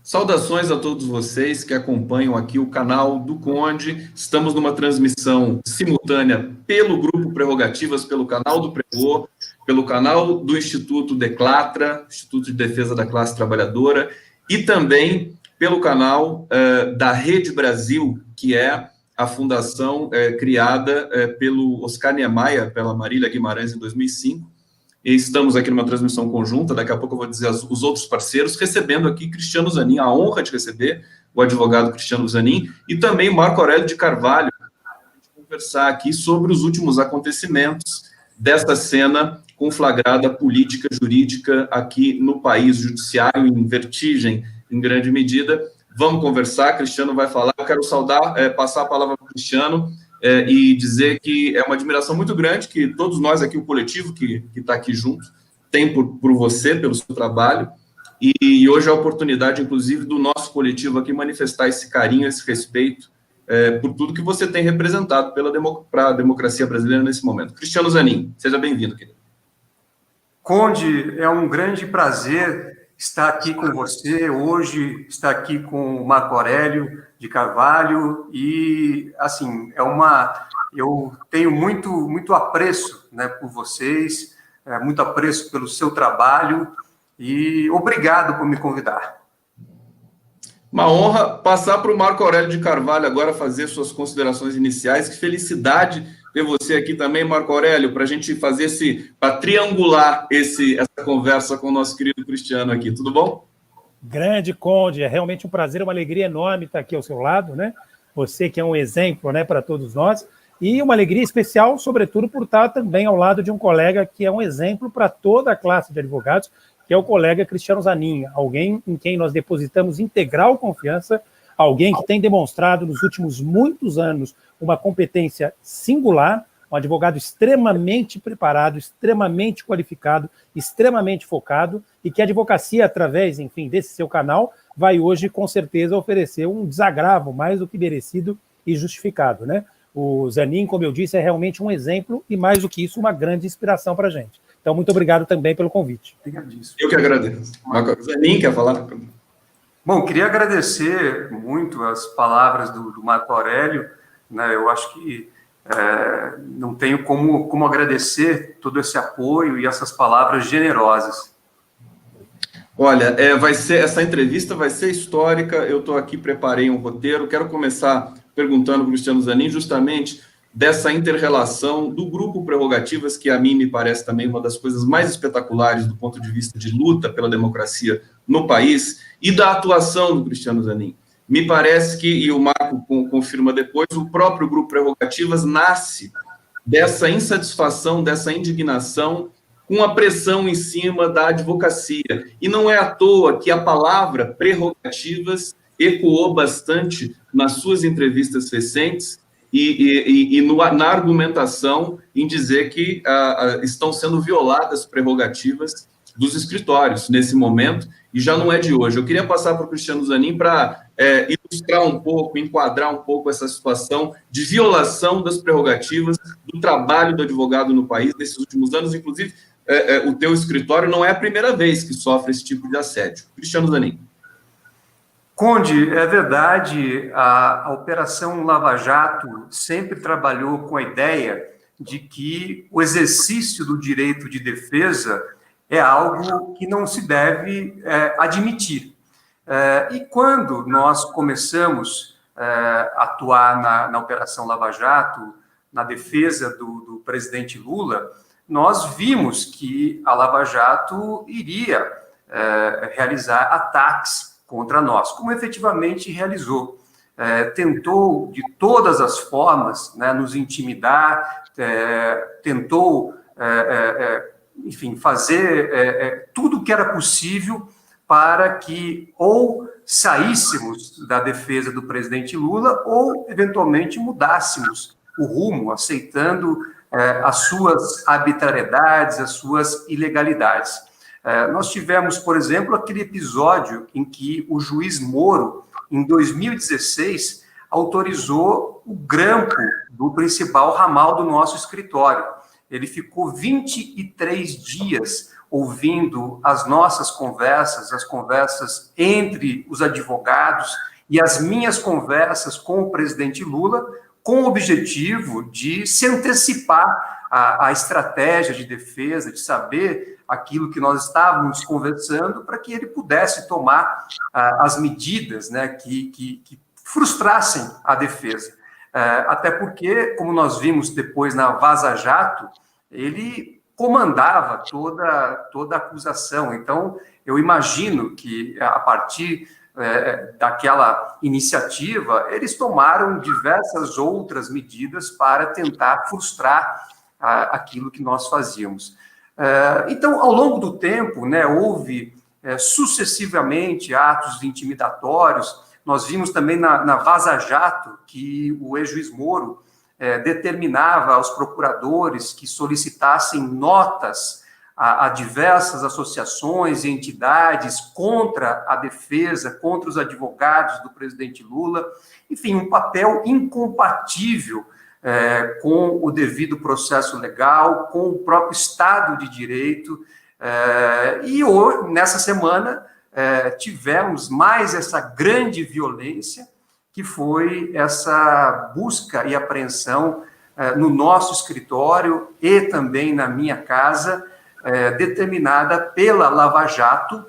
Saudações a todos vocês que acompanham aqui o canal do Conde. Estamos numa transmissão simultânea pelo Grupo Prerrogativas, pelo canal do Prevô, pelo canal do Instituto Declatra, Instituto de Defesa da Classe Trabalhadora, e também pelo canal da Rede Brasil, que é a fundação criada pelo Oscar Niemeyer, pela Marília Guimarães, em 2005. E estamos aqui numa transmissão conjunta, daqui a pouco eu vou dizer os outros parceiros, recebendo aqui Cristiano Zanin, a honra de receber o advogado Cristiano Zanin, e também Marco Aurélio de Carvalho, para a gente conversar aqui sobre os últimos acontecimentos desta cena conflagrada política, jurídica aqui no país, judiciário em vertigem, em grande medida. Vamos conversar, Cristiano vai falar, eu quero passar a palavra para o Cristiano, e dizer que é uma admiração muito grande que todos nós aqui, o coletivo que está aqui junto, tem por você, pelo seu trabalho, e hoje é a oportunidade, inclusive, do nosso coletivo aqui manifestar esse carinho, esse respeito por tudo que você tem representado para a democracia brasileira nesse momento. Cristiano Zanin, seja bem-vindo, querido. Conde, é um grande prazer estar aqui com você, hoje estar aqui com o Marco Aurélio de Carvalho, e, assim, eu tenho muito apreço, né, por vocês, muito apreço pelo seu trabalho, e obrigado por me convidar. Uma honra passar para o Marco Aurélio de Carvalho agora fazer suas considerações iniciais. Que felicidade ter você aqui também, Marco Aurélio, para a gente fazer para triangular essa conversa com o nosso querido Cristiano aqui. Tudo bom? Grande Conde, é realmente um prazer, uma alegria enorme estar aqui ao seu lado, né? Você que é um exemplo, né, para todos nós, e uma alegria especial, sobretudo, por estar também ao lado de um colega que é um exemplo para toda a classe de advogados, que é o colega Cristiano Zanin, alguém em quem nós depositamos integral confiança, alguém que tem demonstrado nos últimos muitos anos uma competência singular, um advogado extremamente preparado, extremamente qualificado, extremamente focado, e que a advocacia, através, enfim, desse seu canal, vai hoje, com certeza, oferecer um desagravo mais do que merecido e justificado, né? O Zanin, como eu disse, é realmente um exemplo e, mais do que isso, uma grande inspiração para a gente. Então, muito obrigado também pelo convite. Eu que agradeço. Marco Zanin, quer falar? Bom, queria agradecer muito as palavras do Marco Aurélio, né? Eu acho que não tenho como agradecer todo esse apoio e essas palavras generosas. Olha, essa entrevista vai ser histórica. Eu estou aqui, preparei um roteiro. Quero começar perguntando para o Cristiano Zanin justamente dessa inter-relação do Grupo Prerrogativas, que a mim me parece também uma das coisas mais espetaculares do ponto de vista de luta pela democracia no país, e da atuação do Cristiano Zanin. Me parece que, e o Marco confirma depois, o próprio Grupo Prerrogativas nasce dessa insatisfação, dessa indignação, com a pressão em cima da advocacia. E não é à toa que a palavra prerrogativas ecoou bastante nas suas entrevistas recentes e na argumentação em dizer que estão sendo violadas prerrogativas dos escritórios nesse momento, e já não é de hoje. Eu queria passar para o Cristiano Zanin para ilustrar um pouco, enquadrar um pouco essa situação de violação das prerrogativas do trabalho do advogado no país nesses últimos anos. Inclusive, o teu escritório não é a primeira vez que sofre esse tipo de assédio. Cristiano Zanin. Conde, é verdade, a Operação Lava Jato sempre trabalhou com a ideia de que o exercício do direito de defesa é algo que não se deve admitir. E quando nós começamos a atuar na Operação Lava Jato, na defesa do presidente Lula, nós vimos que a Lava Jato iria realizar ataques contra nós, como efetivamente realizou. Tentou, de todas as formas, né, nos intimidar, tentou, enfim, fazer tudo o que era possível para que ou saíssemos da defesa do presidente Lula ou, eventualmente, mudássemos o rumo, aceitando as suas arbitrariedades, as suas ilegalidades. Nós tivemos, por exemplo, aquele episódio em que o juiz Moro, em 2016, autorizou o grampo do principal ramal do nosso escritório. Ele ficou 23 dias ouvindo as nossas conversas, as conversas entre os advogados e as minhas conversas com o presidente Lula, com o objetivo de se antecipar à estratégia de defesa, de saber aquilo que nós estávamos conversando, para que ele pudesse tomar as medidas, né, que frustrassem a defesa. Até porque, como nós vimos depois na Vaza Jato, ele comandava toda a acusação. Então, eu imagino que, a partir daquela iniciativa, eles tomaram diversas outras medidas para tentar frustrar aquilo que nós fazíamos. Então, ao longo do tempo, né, houve sucessivamente atos intimidatórios. Nós vimos também na Vaza Jato que o ex-juiz Moro determinava aos procuradores que solicitassem notas a diversas associações e entidades contra a defesa, contra os advogados do presidente Lula. Enfim, um papel incompatível com o devido processo legal, com o próprio Estado de Direito. E hoje, nessa semana, tivemos mais essa grande violência, que foi essa busca e apreensão no nosso escritório e também na minha casa, determinada pela Lava Jato,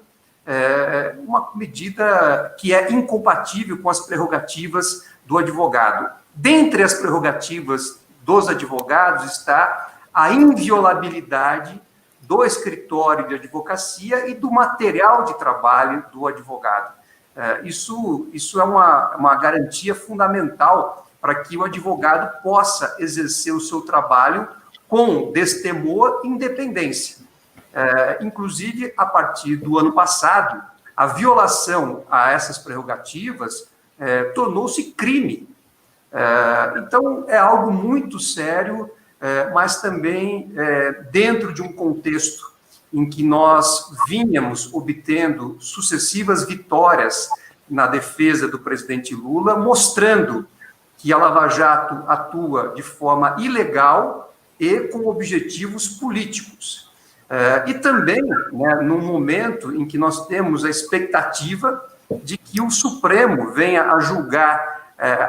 uma medida que é incompatível com as prerrogativas do advogado. Dentre as prerrogativas dos advogados está a inviolabilidade do escritório de advocacia e do material de trabalho do advogado. Isso é uma garantia fundamental para que o advogado possa exercer o seu trabalho com destemor e independência. Inclusive, a partir do ano passado, a violação a essas prerrogativas tornou-se crime. Então, é algo muito sério, mas também dentro de um contexto em que nós vínhamos obtendo sucessivas vitórias na defesa do presidente Lula, mostrando que a Lava Jato atua de forma ilegal e com objetivos políticos. E também, né, num momento em que nós temos a expectativa de que o Supremo venha a julgar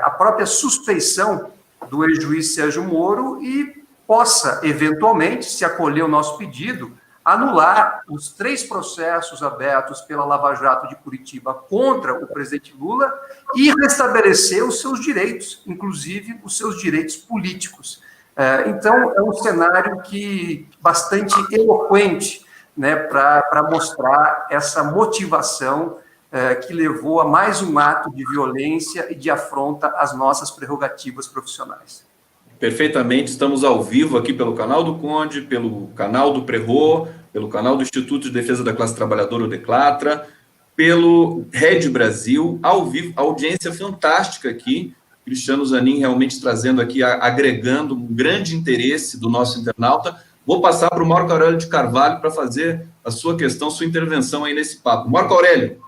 a própria suspeição do ex-juiz Sérgio Moro e possa, eventualmente, se acolher o nosso pedido, anular os 3 processos abertos pela Lava Jato de Curitiba contra o presidente Lula e restabelecer os seus direitos, inclusive os seus direitos políticos. Então, é um cenário bastante eloquente, né, para mostrar essa motivação que levou a mais um ato de violência e de afronta às nossas prerrogativas profissionais. Perfeitamente, estamos ao vivo aqui pelo canal do Conde, pelo canal do Prerro, pelo canal do Instituto de Defesa da Classe Trabalhadora, o Declatra, pelo Rede Brasil, ao vivo, audiência fantástica aqui, Cristiano Zanin realmente trazendo aqui, agregando um grande interesse do nosso internauta. Vou passar para o Marco Aurélio de Carvalho para fazer a sua questão, sua intervenção aí nesse papo. Marco Aurélio.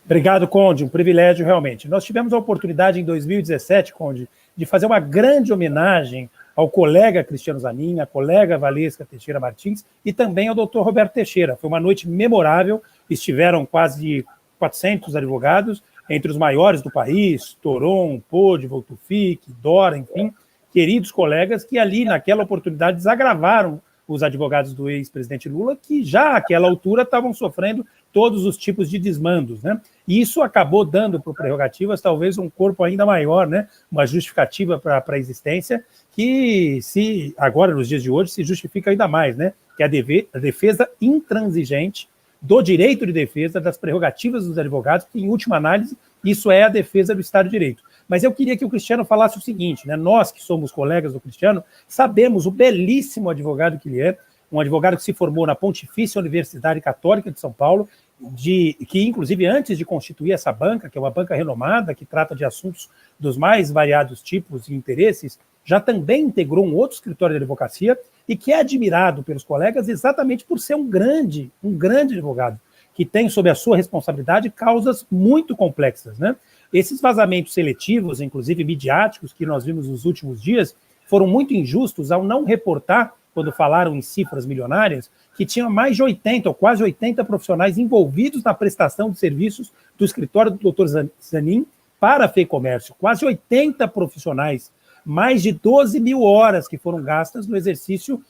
Obrigado, Conde, um privilégio realmente. Nós tivemos a oportunidade em 2017, Conde, de fazer uma grande homenagem ao colega Cristiano Zanin, à colega Valesca Teixeira Martins e também ao doutor Roberto Teixeira. Foi uma noite memorável, estiveram quase 400 advogados, entre os maiores do país, Toron, Pôde, Voltufic, Dora, enfim, queridos colegas que ali, naquela oportunidade, desagravaram os advogados do ex-presidente Lula, que já àquela altura estavam sofrendo todos os tipos de desmandos, né? E isso acabou dando para o Prerrogativas talvez um corpo ainda maior, né? Uma justificativa para a existência, que se agora, nos dias de hoje, se justifica ainda mais, né? Que é a defesa intransigente do direito de defesa, das prerrogativas dos advogados, que, em última análise, isso é a defesa do Estado de Direito. Mas eu queria que o Cristiano falasse o seguinte, né? Nós, que somos colegas do Cristiano, sabemos o belíssimo advogado que ele é, um advogado que se formou na Pontifícia Universidade Católica de São Paulo, que, inclusive, antes de constituir essa banca, que é uma banca renomada, que trata de assuntos dos mais variados tipos e interesses, já também integrou um outro escritório de advocacia e que é admirado pelos colegas exatamente por ser um grande advogado, que tem sob a sua responsabilidade causas muito complexas, né? Esses vazamentos seletivos, inclusive midiáticos, que nós vimos nos últimos dias, foram muito injustos ao não reportar, quando falaram em cifras milionárias, que tinha mais de 80, ou quase 80 profissionais envolvidos na prestação de serviços do escritório do Dr. Zanin para a FEComércio. Quase 80 profissionais, mais de 12 mil horas que foram gastas no exercício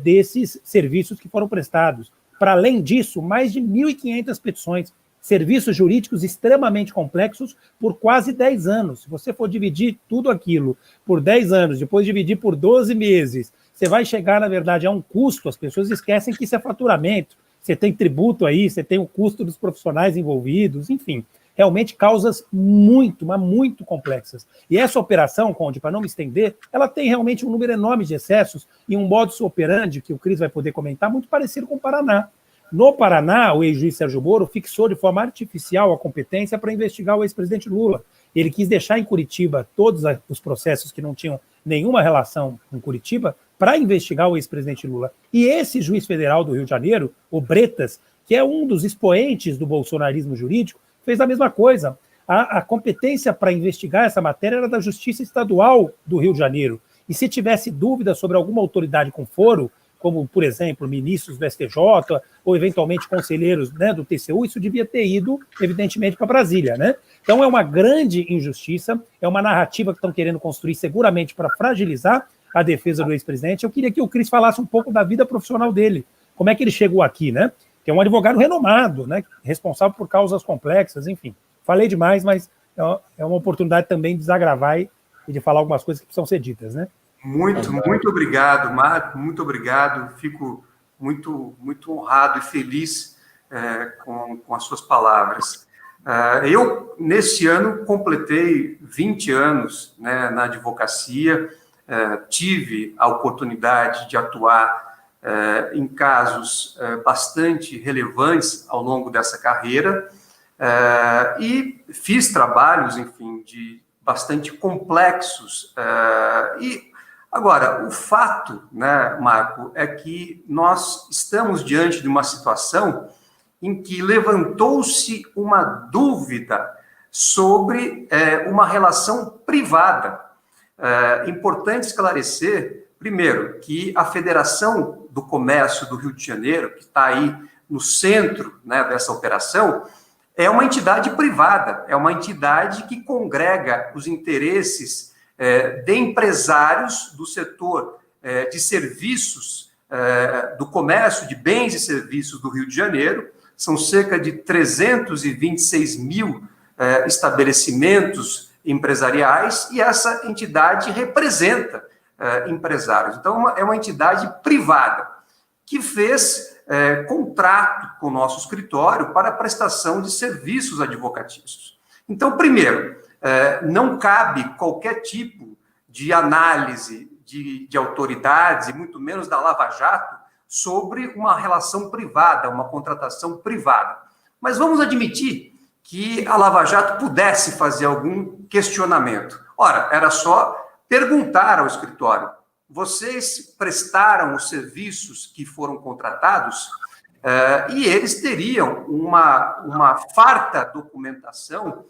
desses serviços que foram prestados. Para além disso, mais de 1.500 petições, serviços jurídicos extremamente complexos por quase 10 anos. Se você for dividir tudo aquilo por 10 anos, depois dividir por 12 meses, você vai chegar, na verdade, a um custo. As pessoas esquecem que isso é faturamento. Você tem tributo aí, você tem o custo dos profissionais envolvidos, enfim. Realmente causas muito, mas muito complexas. E essa operação, Conde, para não me estender, ela tem realmente um número enorme de excessos e um modus operandi, que o Cris vai poder comentar, muito parecido com o Paraná. No Paraná, o ex-juiz Sérgio Moro fixou de forma artificial a competência para investigar o ex-presidente Lula. Ele quis deixar em Curitiba todos os processos que não tinham nenhuma relação com Curitiba para investigar o ex-presidente Lula. E esse juiz federal do Rio de Janeiro, o Bretas, que é um dos expoentes do bolsonarismo jurídico, fez a mesma coisa. A competência para investigar essa matéria era da Justiça Estadual do Rio de Janeiro. E se tivesse dúvida sobre alguma autoridade com foro, como, por exemplo, ministros do STJ ou, eventualmente, conselheiros, né, do TCU, isso devia ter ido, evidentemente, para Brasília, né? Então, é uma grande injustiça, é uma narrativa que estão querendo construir seguramente para fragilizar a defesa do ex-presidente. Eu queria que o Cris falasse um pouco da vida profissional dele, como é que ele chegou aqui, né? Que é um advogado renomado, né, responsável por causas complexas, enfim. Falei demais, mas é uma oportunidade também de desagravar e de falar algumas coisas que precisam ser ditas, né? Muito obrigado, Marco, muito obrigado. Fico muito honrado e feliz com as suas palavras. Eu, nesse ano, completei 20 anos, né, na advocacia, tive a oportunidade de atuar em casos bastante relevantes ao longo dessa carreira e fiz trabalhos, enfim, bastante complexos. E agora, o fato, né, Marco, é que nós estamos diante de uma situação em que levantou-se uma dúvida sobre uma relação privada. É importante esclarecer, primeiro, que a Federação do Comércio do Rio de Janeiro, que está aí no centro, né, dessa operação, é uma entidade privada, é uma entidade que congrega os interesses de empresários do setor de serviços, do comércio de bens e serviços do Rio de Janeiro. São cerca de 326 mil estabelecimentos empresariais, e essa entidade representa empresários. Então, é uma entidade privada que fez contrato com o nosso escritório para a prestação de serviços advocatícios. Então, primeiro, não cabe qualquer tipo de análise de autoridades, e muito menos da Lava Jato, sobre uma relação privada, uma contratação privada. Mas vamos admitir que a Lava Jato pudesse fazer algum questionamento. Ora, era só perguntar ao escritório: vocês prestaram os serviços que foram contratados? E eles teriam uma farta documentação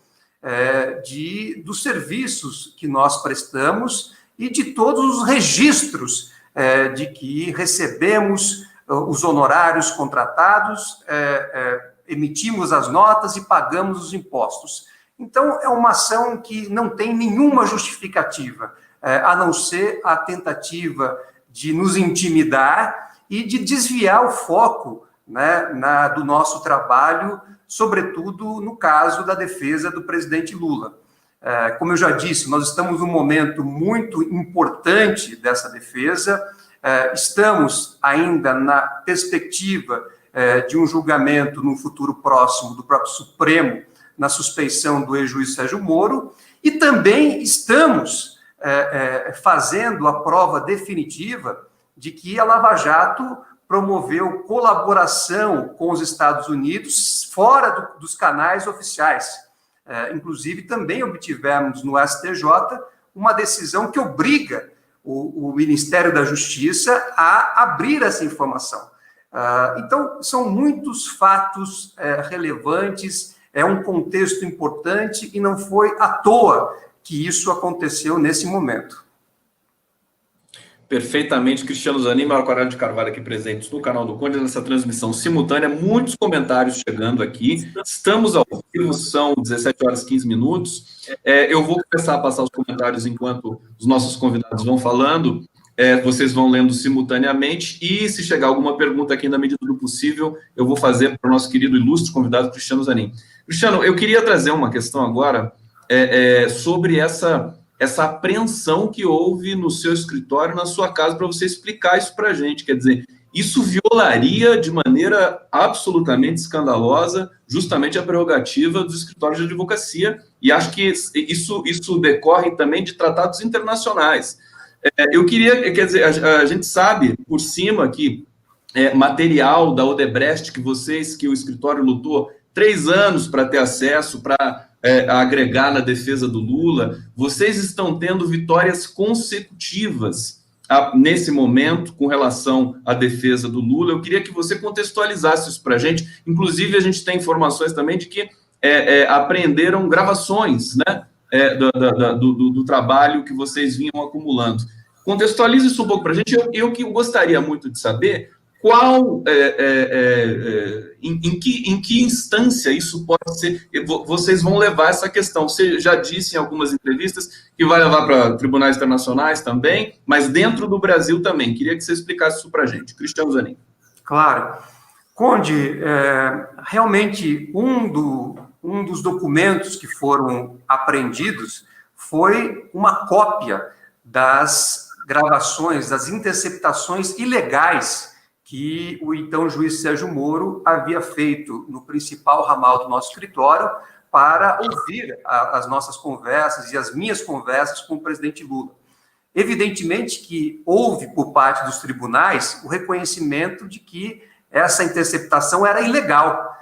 dos serviços que nós prestamos e de todos os registros de que recebemos os honorários contratados, emitimos as notas e pagamos os impostos. Então, é uma ação que não tem nenhuma justificativa, a não ser a tentativa de nos intimidar e de desviar o foco, né, do nosso trabalho, sobretudo no caso da defesa do presidente Lula. Como eu já disse, nós estamos num momento muito importante dessa defesa, estamos ainda na perspectiva de um julgamento no futuro próximo do próprio Supremo na suspeição do ex-juiz Sérgio Moro, e também estamos fazendo a prova definitiva de que a Lava Jato promoveu colaboração com os Estados Unidos fora dos canais oficiais. Inclusive, também obtivemos no STJ uma decisão que obriga o Ministério da Justiça a abrir essa informação. Então, são muitos fatos relevantes, é um contexto importante, e não foi à toa que isso aconteceu nesse momento. Perfeitamente, Cristiano Zanin, Marco Aurélio de Carvalho aqui presentes no canal do Conde, nessa transmissão simultânea, muitos comentários chegando aqui, estamos ao vivo, são 17 horas e 15 minutos, eu vou começar a passar os comentários enquanto os nossos convidados vão falando, vocês vão lendo simultaneamente, e se chegar alguma pergunta aqui na medida do possível, eu vou fazer para o nosso querido ilustre convidado Cristiano Zanin. Cristiano, eu queria trazer uma questão agora sobre essa apreensão que houve no seu escritório, na sua casa, para você explicar isso para a gente. Quer dizer, isso violaria de maneira absolutamente escandalosa justamente a prerrogativa dos escritórios de advocacia, e acho que isso decorre também de tratados internacionais. Eu queria, quer dizer, a gente sabe por cima que material da Odebrecht que o escritório lutou 3 anos para ter acesso, para agregar na defesa do Lula, vocês estão tendo vitórias consecutivas nesse momento com relação à defesa do Lula. Eu queria que você contextualizasse isso para a gente. Inclusive, a gente tem informações também de que apreenderam gravações, né, do trabalho que vocês vinham acumulando. Contextualize isso um pouco para a gente. Eu que gostaria muito de saber em que instância isso pode ser, vocês vão levar essa questão. Você já disse em algumas entrevistas que vai levar para tribunais internacionais também, mas dentro do Brasil também. Queria que você explicasse isso para a gente. Cristiano Zanin. Claro. Conde, realmente um dos documentos que foram apreendidos foi uma cópia das gravações, das interceptações ilegais que o então juiz Sérgio Moro havia feito no principal ramal do nosso escritório para ouvir as nossas conversas e as minhas conversas com o presidente Lula. Evidentemente que houve, por parte dos tribunais, o reconhecimento de que essa interceptação era ilegal.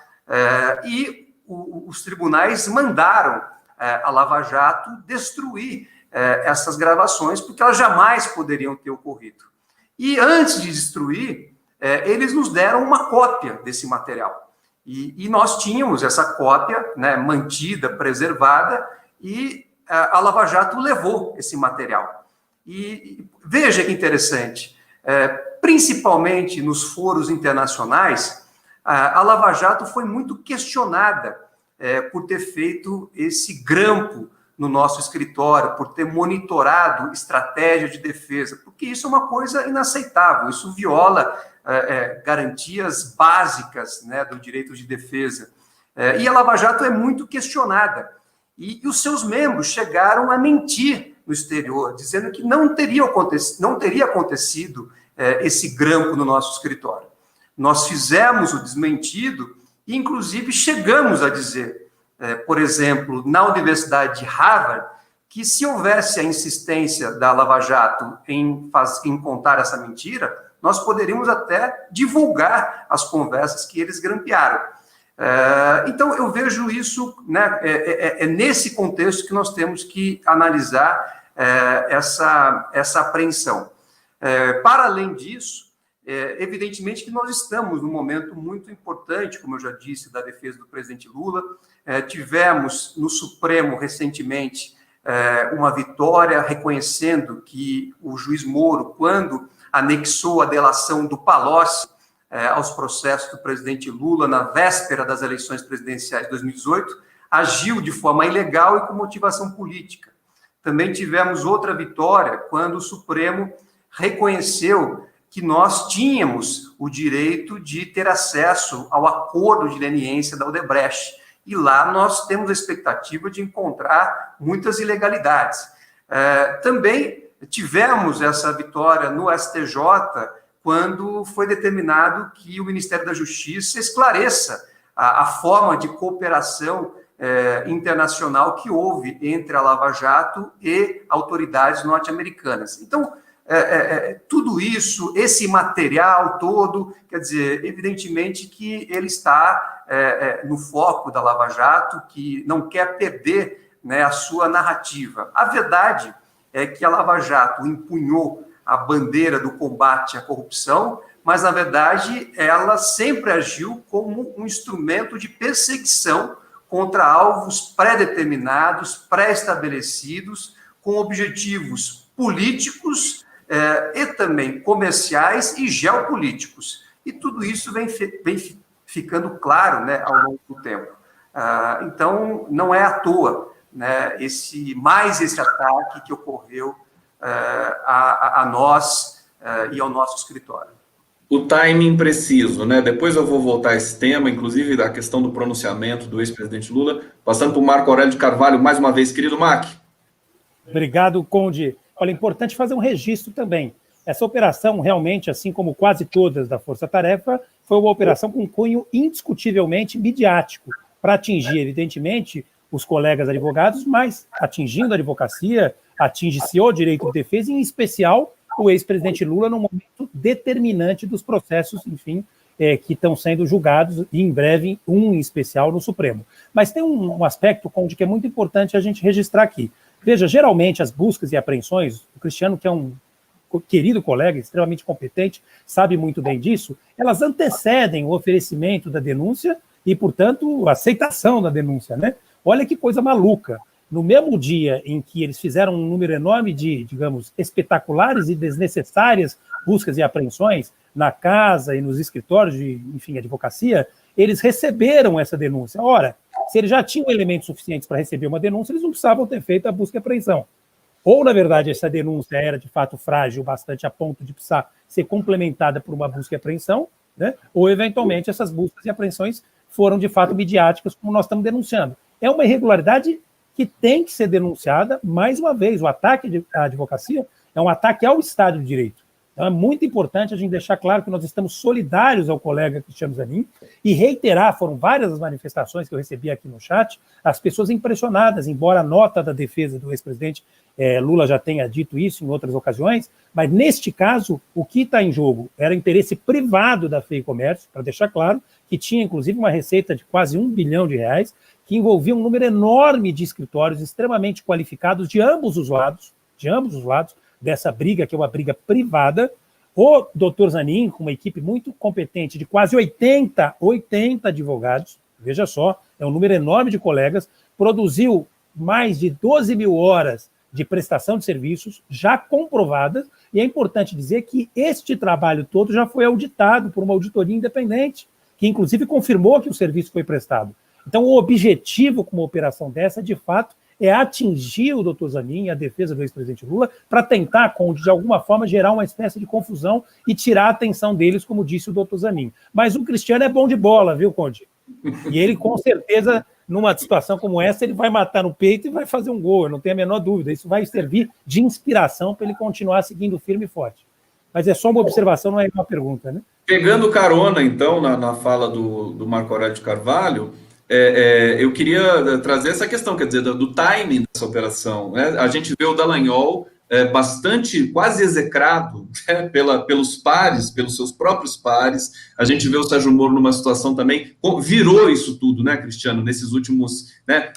E os tribunais mandaram a Lava Jato destruir essas gravações, porque elas jamais poderiam ter ocorrido. E antes de destruir, eles nos deram uma cópia desse material. E nós tínhamos essa cópia, né, mantida, preservada, e a Lava Jato levou esse material. E veja que interessante, principalmente nos foros internacionais, a Lava Jato foi muito questionada por ter feito esse grampo no nosso escritório, por ter monitorado estratégia de defesa, porque isso é uma coisa inaceitável, isso viola garantias básicas, né, do direito de defesa. E a Lava Jato é muito questionada. E os seus membros chegaram a mentir no exterior, dizendo que não teria acontecido esse grampo no nosso escritório. Nós fizemos o desmentido e, inclusive, chegamos a dizer, por exemplo, na Universidade de Harvard, que se houvesse a insistência da Lava Jato em contar essa mentira, nós poderíamos até divulgar as conversas que eles grampearam. Então, eu vejo isso, né, nesse contexto que nós temos que analisar essa apreensão. Para além disso, evidentemente que nós estamos num momento muito importante, como eu já disse, da defesa do presidente Lula. Tivemos no Supremo, recentemente, uma vitória reconhecendo que o juiz Moro, quando anexou a delação do Palocci aos processos do presidente Lula na véspera das eleições presidenciais de 2018, agiu de forma ilegal e com motivação política. Também tivemos outra vitória quando o Supremo reconheceu que nós tínhamos o direito de ter acesso ao acordo de leniência da Odebrecht. E lá nós temos a expectativa de encontrar muitas ilegalidades. Também tivemos essa vitória no STJ, quando foi determinado que o Ministério da Justiça esclareça a forma de cooperação internacional que houve entre a Lava Jato e autoridades norte-americanas. Então, tudo isso, esse material todo, quer dizer, evidentemente que ele está no foco da Lava Jato, que não quer perder, né, a sua narrativa. A verdade é que a Lava Jato empunhou a bandeira do combate à corrupção, mas, na verdade, ela sempre agiu como um instrumento de perseguição contra alvos pré-determinados, pré-estabelecidos, com objetivos políticos e também comerciais e geopolíticos. E tudo isso vem ficando claro, né, ao longo do tempo. Então, não é à toa, né, esse ataque que ocorreu a nós e ao nosso escritório. O timing preciso, né? Depois eu vou voltar a esse tema, inclusive a questão do pronunciamento do ex-presidente Lula, passando para o Marco Aurélio de Carvalho, mais uma vez, querido Mac. Obrigado, Conde. Olha, é importante fazer um registro também. Essa operação, realmente, assim como quase todas da Força Tarefa, foi uma operação com cunho indiscutivelmente midiático, para atingir, evidentemente, os colegas advogados, mas atingindo a advocacia, atinge-se o direito de defesa, e, em especial, o ex-presidente Lula, num momento determinante dos processos, enfim, que estão sendo julgados, e em breve, um em especial no Supremo. Mas tem um aspecto, Conde, que é muito importante a gente registrar aqui. Veja, geralmente, as buscas e apreensões, o Cristiano, que é um querido colega, extremamente competente, sabe muito bem disso, elas antecedem o oferecimento da denúncia e, portanto, a aceitação da denúncia, né? Olha que coisa maluca. No mesmo dia em que eles fizeram um número enorme de, digamos, espetaculares e desnecessárias buscas e apreensões na casa e nos escritórios de, enfim, advocacia, eles receberam essa denúncia. Ora, se eles já tinham elementos suficientes para receber uma denúncia, eles não precisavam ter feito a busca e apreensão. Ou, na verdade, essa denúncia era, de fato, frágil bastante a ponto de precisar ser complementada por uma busca e apreensão, né? Ou, eventualmente, essas buscas e apreensões foram, de fato, midiáticas, como nós estamos denunciando. É uma irregularidade que tem que ser denunciada, mais uma vez. O ataque à advocacia é um ataque ao Estado de Direito. Então, é muito importante a gente deixar claro que nós estamos solidários ao colega Cristiano Zanin e reiterar, foram várias as manifestações que eu recebi aqui no chat, as pessoas impressionadas, embora a nota da defesa do ex-presidente Lula já tenha dito isso em outras ocasiões, mas neste caso, o que está em jogo era interesse privado da FEIComércio, para deixar claro, que tinha inclusive uma receita de quase R$1 bilhão, que envolvia um número enorme de escritórios extremamente qualificados de ambos os lados dessa briga, que é uma briga privada. O doutor Zanin, com uma equipe muito competente de quase 80 advogados, veja só, é um número enorme de colegas, produziu mais de 12 mil horas de prestação de serviços já comprovadas, e é importante dizer que este trabalho todo já foi auditado por uma auditoria independente, que inclusive confirmou que o serviço foi prestado. Então, o objetivo com uma operação dessa, de fato, é atingir o doutor Zanin e a defesa do ex-presidente Lula para tentar, Conde, de alguma forma, gerar uma espécie de confusão e tirar a atenção deles, como disse o doutor Zanin. Mas o Cristiano é bom de bola, viu, Conde? E ele, com certeza, numa situação como essa, ele vai matar no peito e vai fazer um gol, eu não tenho a menor dúvida. Isso vai servir de inspiração para ele continuar seguindo firme e forte. Mas é só uma observação, não é uma pergunta, né? Pegando carona, então, na fala do Marco Aurélio de Carvalho, eu queria trazer essa questão, quer dizer, do timing dessa operação, né? A gente vê o Dallagnol bastante, quase execrado, né, pelos pares, pelos seus próprios pares. A gente vê o Sérgio Moro numa situação também, virou isso tudo, né, Cristiano, nesses últimos, né,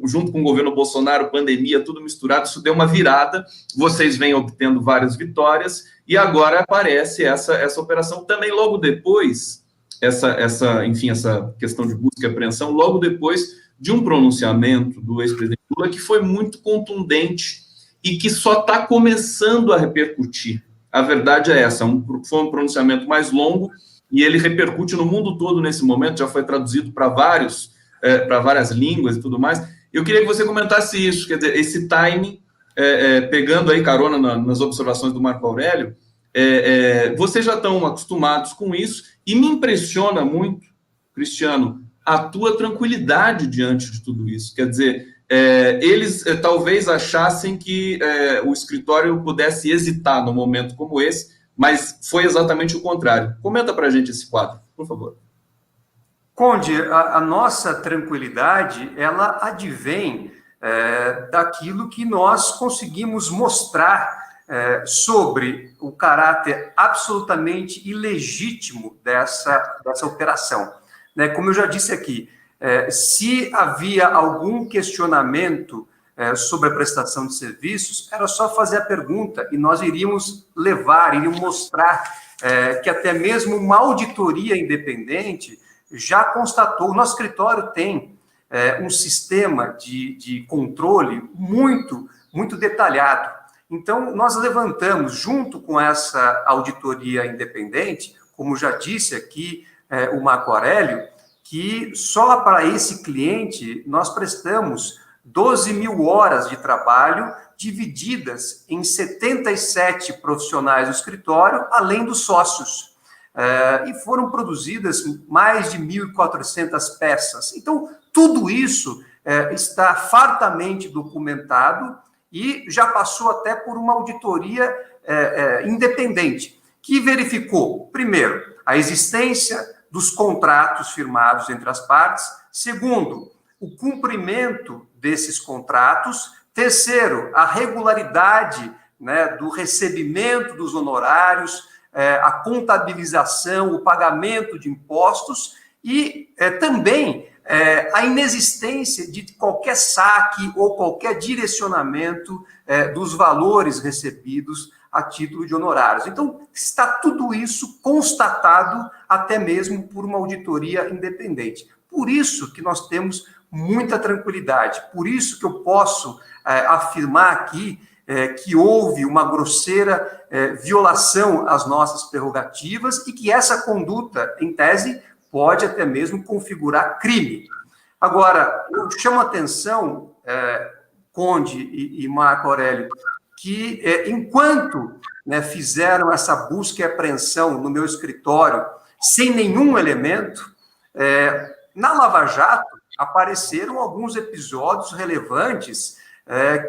junto com o governo Bolsonaro, pandemia, tudo misturado, isso deu uma virada, vocês vêm obtendo várias vitórias, e agora aparece essa operação também logo depois, enfim, essa questão de busca e apreensão, logo depois de um pronunciamento do ex-presidente Lula que foi muito contundente e que só está começando a repercutir. A verdade é essa, foi um pronunciamento mais longo e ele repercute no mundo todo nesse momento, já foi traduzido para várias línguas e tudo mais. Eu queria que você comentasse isso, quer dizer, esse timing, pegando aí carona nas observações do Marco Aurélio, vocês já estão acostumados com isso e me impressiona muito, Cristiano, a tua tranquilidade diante de tudo isso. Quer dizer, eles talvez achassem que o escritório pudesse hesitar num momento como esse, mas foi exatamente o contrário. Comenta para a gente esse quadro, por favor. Conde, a nossa tranquilidade, ela advém daquilo que nós conseguimos mostrar sobre o caráter absolutamente ilegítimo dessa operação. Né? Como eu já disse aqui, se havia algum questionamento sobre a prestação de serviços, era só fazer a pergunta e nós iríamos mostrar que até mesmo uma auditoria independente já constatou, o nosso escritório tem um sistema de controle muito, muito detalhado. Então, nós levantamos, junto com essa auditoria independente, como já disse aqui o Marco Aurélio, que só para esse cliente nós prestamos 12 mil horas de trabalho divididas em 77 profissionais do escritório, além dos sócios. E foram produzidas mais de 1.400 peças. Então, tudo isso está fartamente documentado e já passou até por uma auditoria independente, que verificou, primeiro, a existência dos contratos firmados entre as partes, segundo, o cumprimento desses contratos, terceiro, a regularidade, né, do recebimento dos honorários, a contabilização, o pagamento de impostos e também a inexistência de qualquer saque ou qualquer direcionamento dos valores recebidos a título de honorários. Então, está tudo isso constatado até mesmo por uma auditoria independente. Por isso que nós temos muita tranquilidade, por isso que eu posso afirmar aqui que houve uma grosseira violação às nossas prerrogativas e que essa conduta, em tese, pode até mesmo configurar crime. Agora, eu chamo a atenção, Conde e Marco Aurélio, que enquanto fizeram essa busca e apreensão no meu escritório, sem nenhum elemento, na Lava Jato apareceram alguns episódios relevantes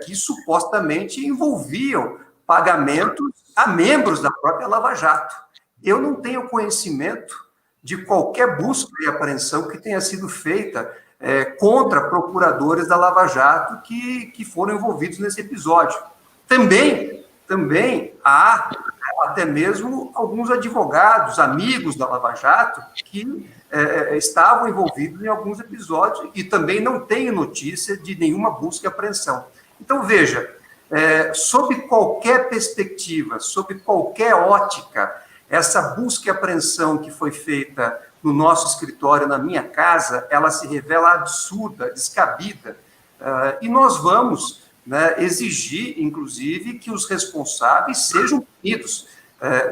que supostamente envolviam pagamentos a membros da própria Lava Jato. Eu não tenho conhecimento de qualquer busca e apreensão que tenha sido feita contra procuradores da Lava Jato que foram envolvidos nesse episódio. Também há até mesmo alguns advogados, amigos da Lava Jato, que estavam envolvidos em alguns episódios e também não tenho notícia de nenhuma busca e apreensão. Então, veja, sob qualquer perspectiva, sob qualquer ótica, essa busca e apreensão que foi feita no nosso escritório, na minha casa, ela se revela absurda, descabida, e nós vamos exigir, inclusive, que os responsáveis sejam punidos.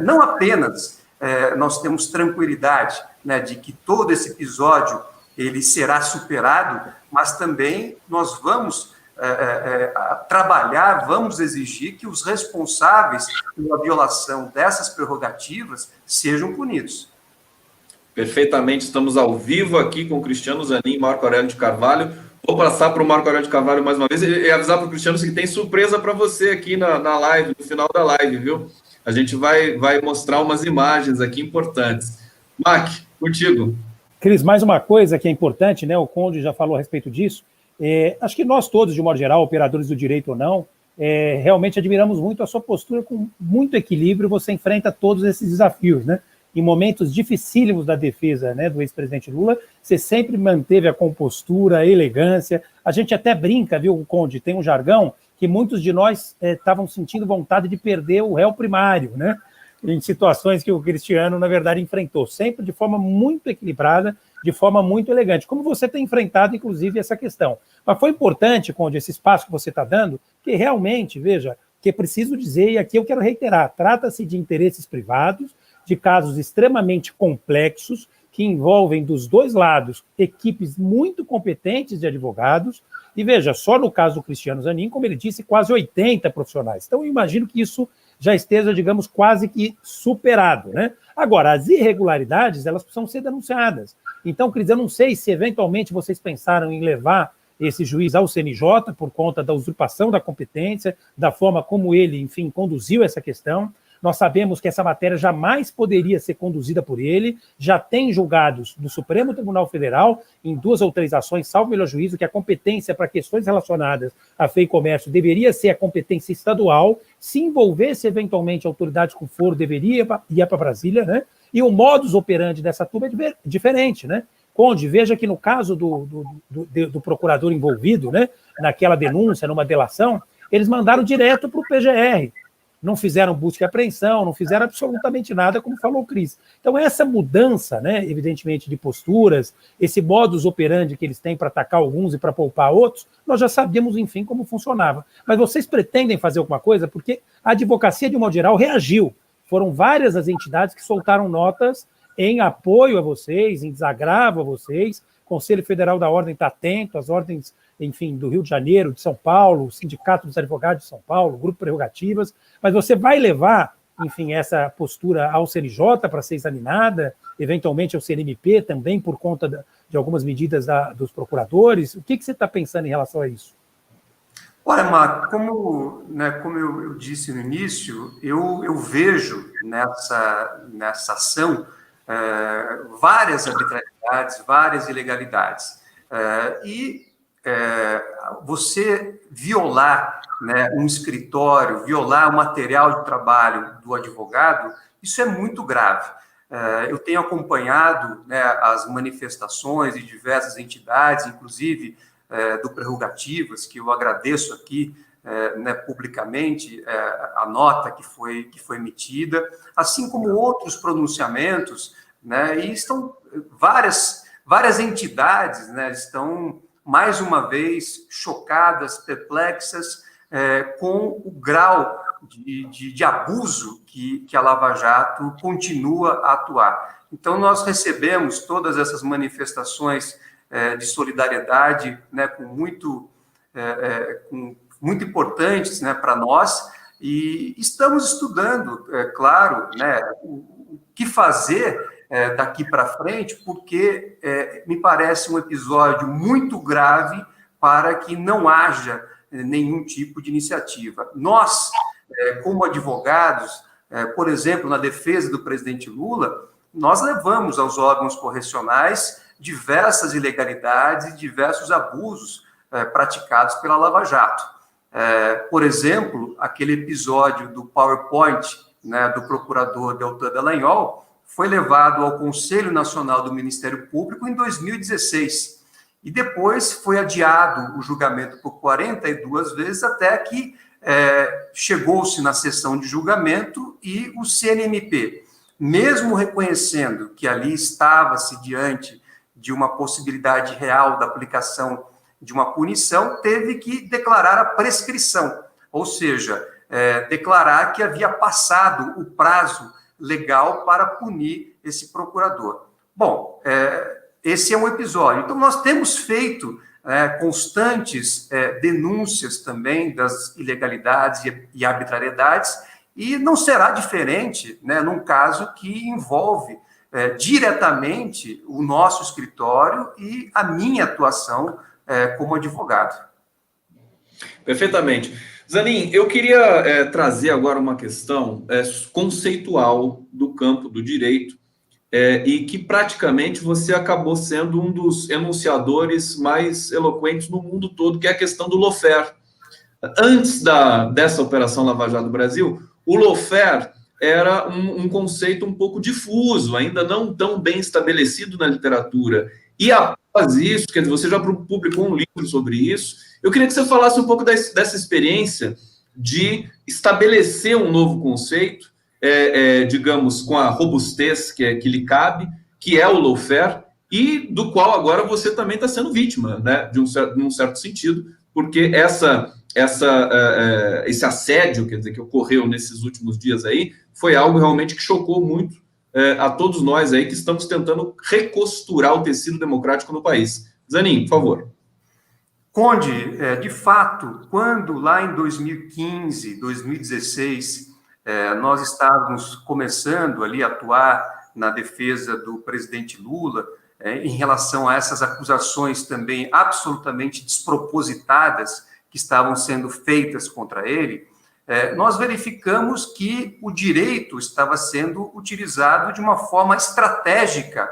Não apenas nós temos tranquilidade de que todo esse episódio ele será superado, mas também nós vamos trabalhar, vamos exigir que os responsáveis pela violação dessas prerrogativas sejam punidos. Perfeitamente, estamos ao vivo aqui com o Cristiano Zanin e Marco Aurélio de Carvalho. Vou passar para o Marco Aurélio de Carvalho mais uma vez e avisar para o Cristiano que tem surpresa para você aqui na live, no final da live, viu? A gente vai mostrar umas imagens aqui importantes. Mac, contigo. Cris, mais uma coisa que é importante, né? O Conde já falou a respeito disso. Acho que nós todos, de modo geral, operadores do direito ou não, realmente admiramos muito a sua postura, com muito equilíbrio, você enfrenta todos esses desafios, né? Em momentos dificílimos da defesa, né, do ex-presidente Lula, você sempre manteve a compostura, a elegância. A gente até brinca, viu, Conde, tem um jargão que muitos de nós estavam sentindo vontade de perder o réu primário, né? Em situações que o Cristiano, na verdade, enfrentou, sempre de forma muito equilibrada, de forma muito elegante, como você tem enfrentado, inclusive, essa questão. Mas foi importante, Conde, esse espaço que você está dando, que realmente, veja, que é preciso dizer, e aqui eu quero reiterar, trata-se de interesses privados, de casos extremamente complexos, que envolvem dos dois lados equipes muito competentes de advogados, e veja, só no caso do Cristiano Zanin, como ele disse, quase 80 profissionais. Então, eu imagino que isso já esteja, digamos, quase que superado, né? Agora, as irregularidades, elas precisam ser denunciadas. Então, Cris, eu não sei se eventualmente vocês pensaram em levar esse juiz ao CNJ por conta da usurpação da competência, da forma como ele, enfim, conduziu essa questão. Nós sabemos que essa matéria jamais poderia ser conduzida por ele, já tem julgados no Supremo Tribunal Federal, em 2 ou 3 ações, salvo melhor juízo, que a competência para questões relacionadas a fé e comércio deveria ser a competência estadual, se envolvesse eventualmente a autoridade com foro, deveria ir para Brasília, né? E o modus operandi dessa turma é diferente, né? Conde, veja que no caso do procurador envolvido, né, naquela denúncia, numa delação, eles mandaram direto para o PGR. não fizeram busca e apreensão, não fizeram absolutamente nada, como falou o Cris. Então, essa mudança, né, evidentemente, de posturas, esse modus operandi que eles têm para atacar alguns e para poupar outros, nós já sabíamos, enfim, como funcionava. Mas vocês pretendem fazer alguma coisa? Porque a advocacia, de um modo geral, reagiu. Foram várias as entidades que soltaram notas em apoio a vocês, em desagravo a vocês. O Conselho Federal da Ordem está atento, as ordens, enfim, do Rio de Janeiro, de São Paulo, o Sindicato dos Advogados de São Paulo, o Grupo Prerrogativas, mas você vai levar, enfim, essa postura ao CNJ para ser examinada, eventualmente ao CNMP também, por conta de algumas medidas dos procuradores? O que você está pensando em relação a isso? Olha, Marco, como eu disse no início, eu vejo nessa ação várias arbitrariedades, várias ilegalidades. Você violar, né, um escritório, violar o material de trabalho do advogado, isso é muito grave. Eu tenho acompanhado, né, as manifestações de diversas entidades, inclusive do Prerrogativas, que eu agradeço aqui, né, publicamente, a nota que foi emitida, assim como outros pronunciamentos, né, e estão várias entidades, né, estão mais uma vez chocadas, perplexas com o grau de abuso que a Lava Jato continua a atuar. Então, nós recebemos todas essas manifestações de solidariedade, né, muito importantes, né, para nós, e estamos estudando, claro, né, o que fazer daqui para frente, porque me parece um episódio muito grave para que não haja nenhum tipo de iniciativa. Nós, como advogados, por exemplo, na defesa do presidente Lula, nós levamos aos órgãos correcionais diversas ilegalidades e diversos abusos praticados pela Lava Jato. Por exemplo, aquele episódio do PowerPoint, né, do procurador Deltan Dallagnol, foi levado ao Conselho Nacional do Ministério Público em 2016. E depois foi adiado o julgamento por 42 vezes, até que chegou-se na sessão de julgamento e o CNMP, mesmo reconhecendo que ali estava-se diante de uma possibilidade real da aplicação de uma punição, teve que declarar a prescrição, ou seja, declarar que havia passado o prazo legal para punir esse procurador. Bom, esse é um episódio. Então, nós temos feito constantes denúncias também das ilegalidades e arbitrariedades, e não será diferente, né, num caso que envolve diretamente o nosso escritório e a minha atuação como advogado. Perfeitamente. Zanin, eu queria trazer agora uma questão conceitual do campo do direito, e que praticamente você acabou sendo um dos enunciadores mais eloquentes no mundo todo, que é a questão do lawfare. Antes dessa Operação Lava Jato do Brasil, o lawfare era um conceito um pouco difuso, ainda não tão bem estabelecido na literatura. E após isso, quer dizer, você já publicou um livro sobre isso. Eu queria que você falasse um pouco dessa experiência de estabelecer um novo conceito, digamos, com a robustez que lhe cabe, que é o lawfare, e do qual agora você também está sendo vítima, né, de um certo sentido, porque esse assédio, quer dizer, que ocorreu nesses últimos dias aí, foi algo realmente que chocou muito a todos nós aí que estamos tentando recosturar o tecido democrático no país. Zanin, por favor. Conde, de fato, quando lá em 2015, 2016, nós estávamos começando ali a atuar na defesa do presidente Lula, em relação a essas acusações também absolutamente despropositadas que estavam sendo feitas contra ele, nós verificamos que o direito estava sendo utilizado de uma forma estratégica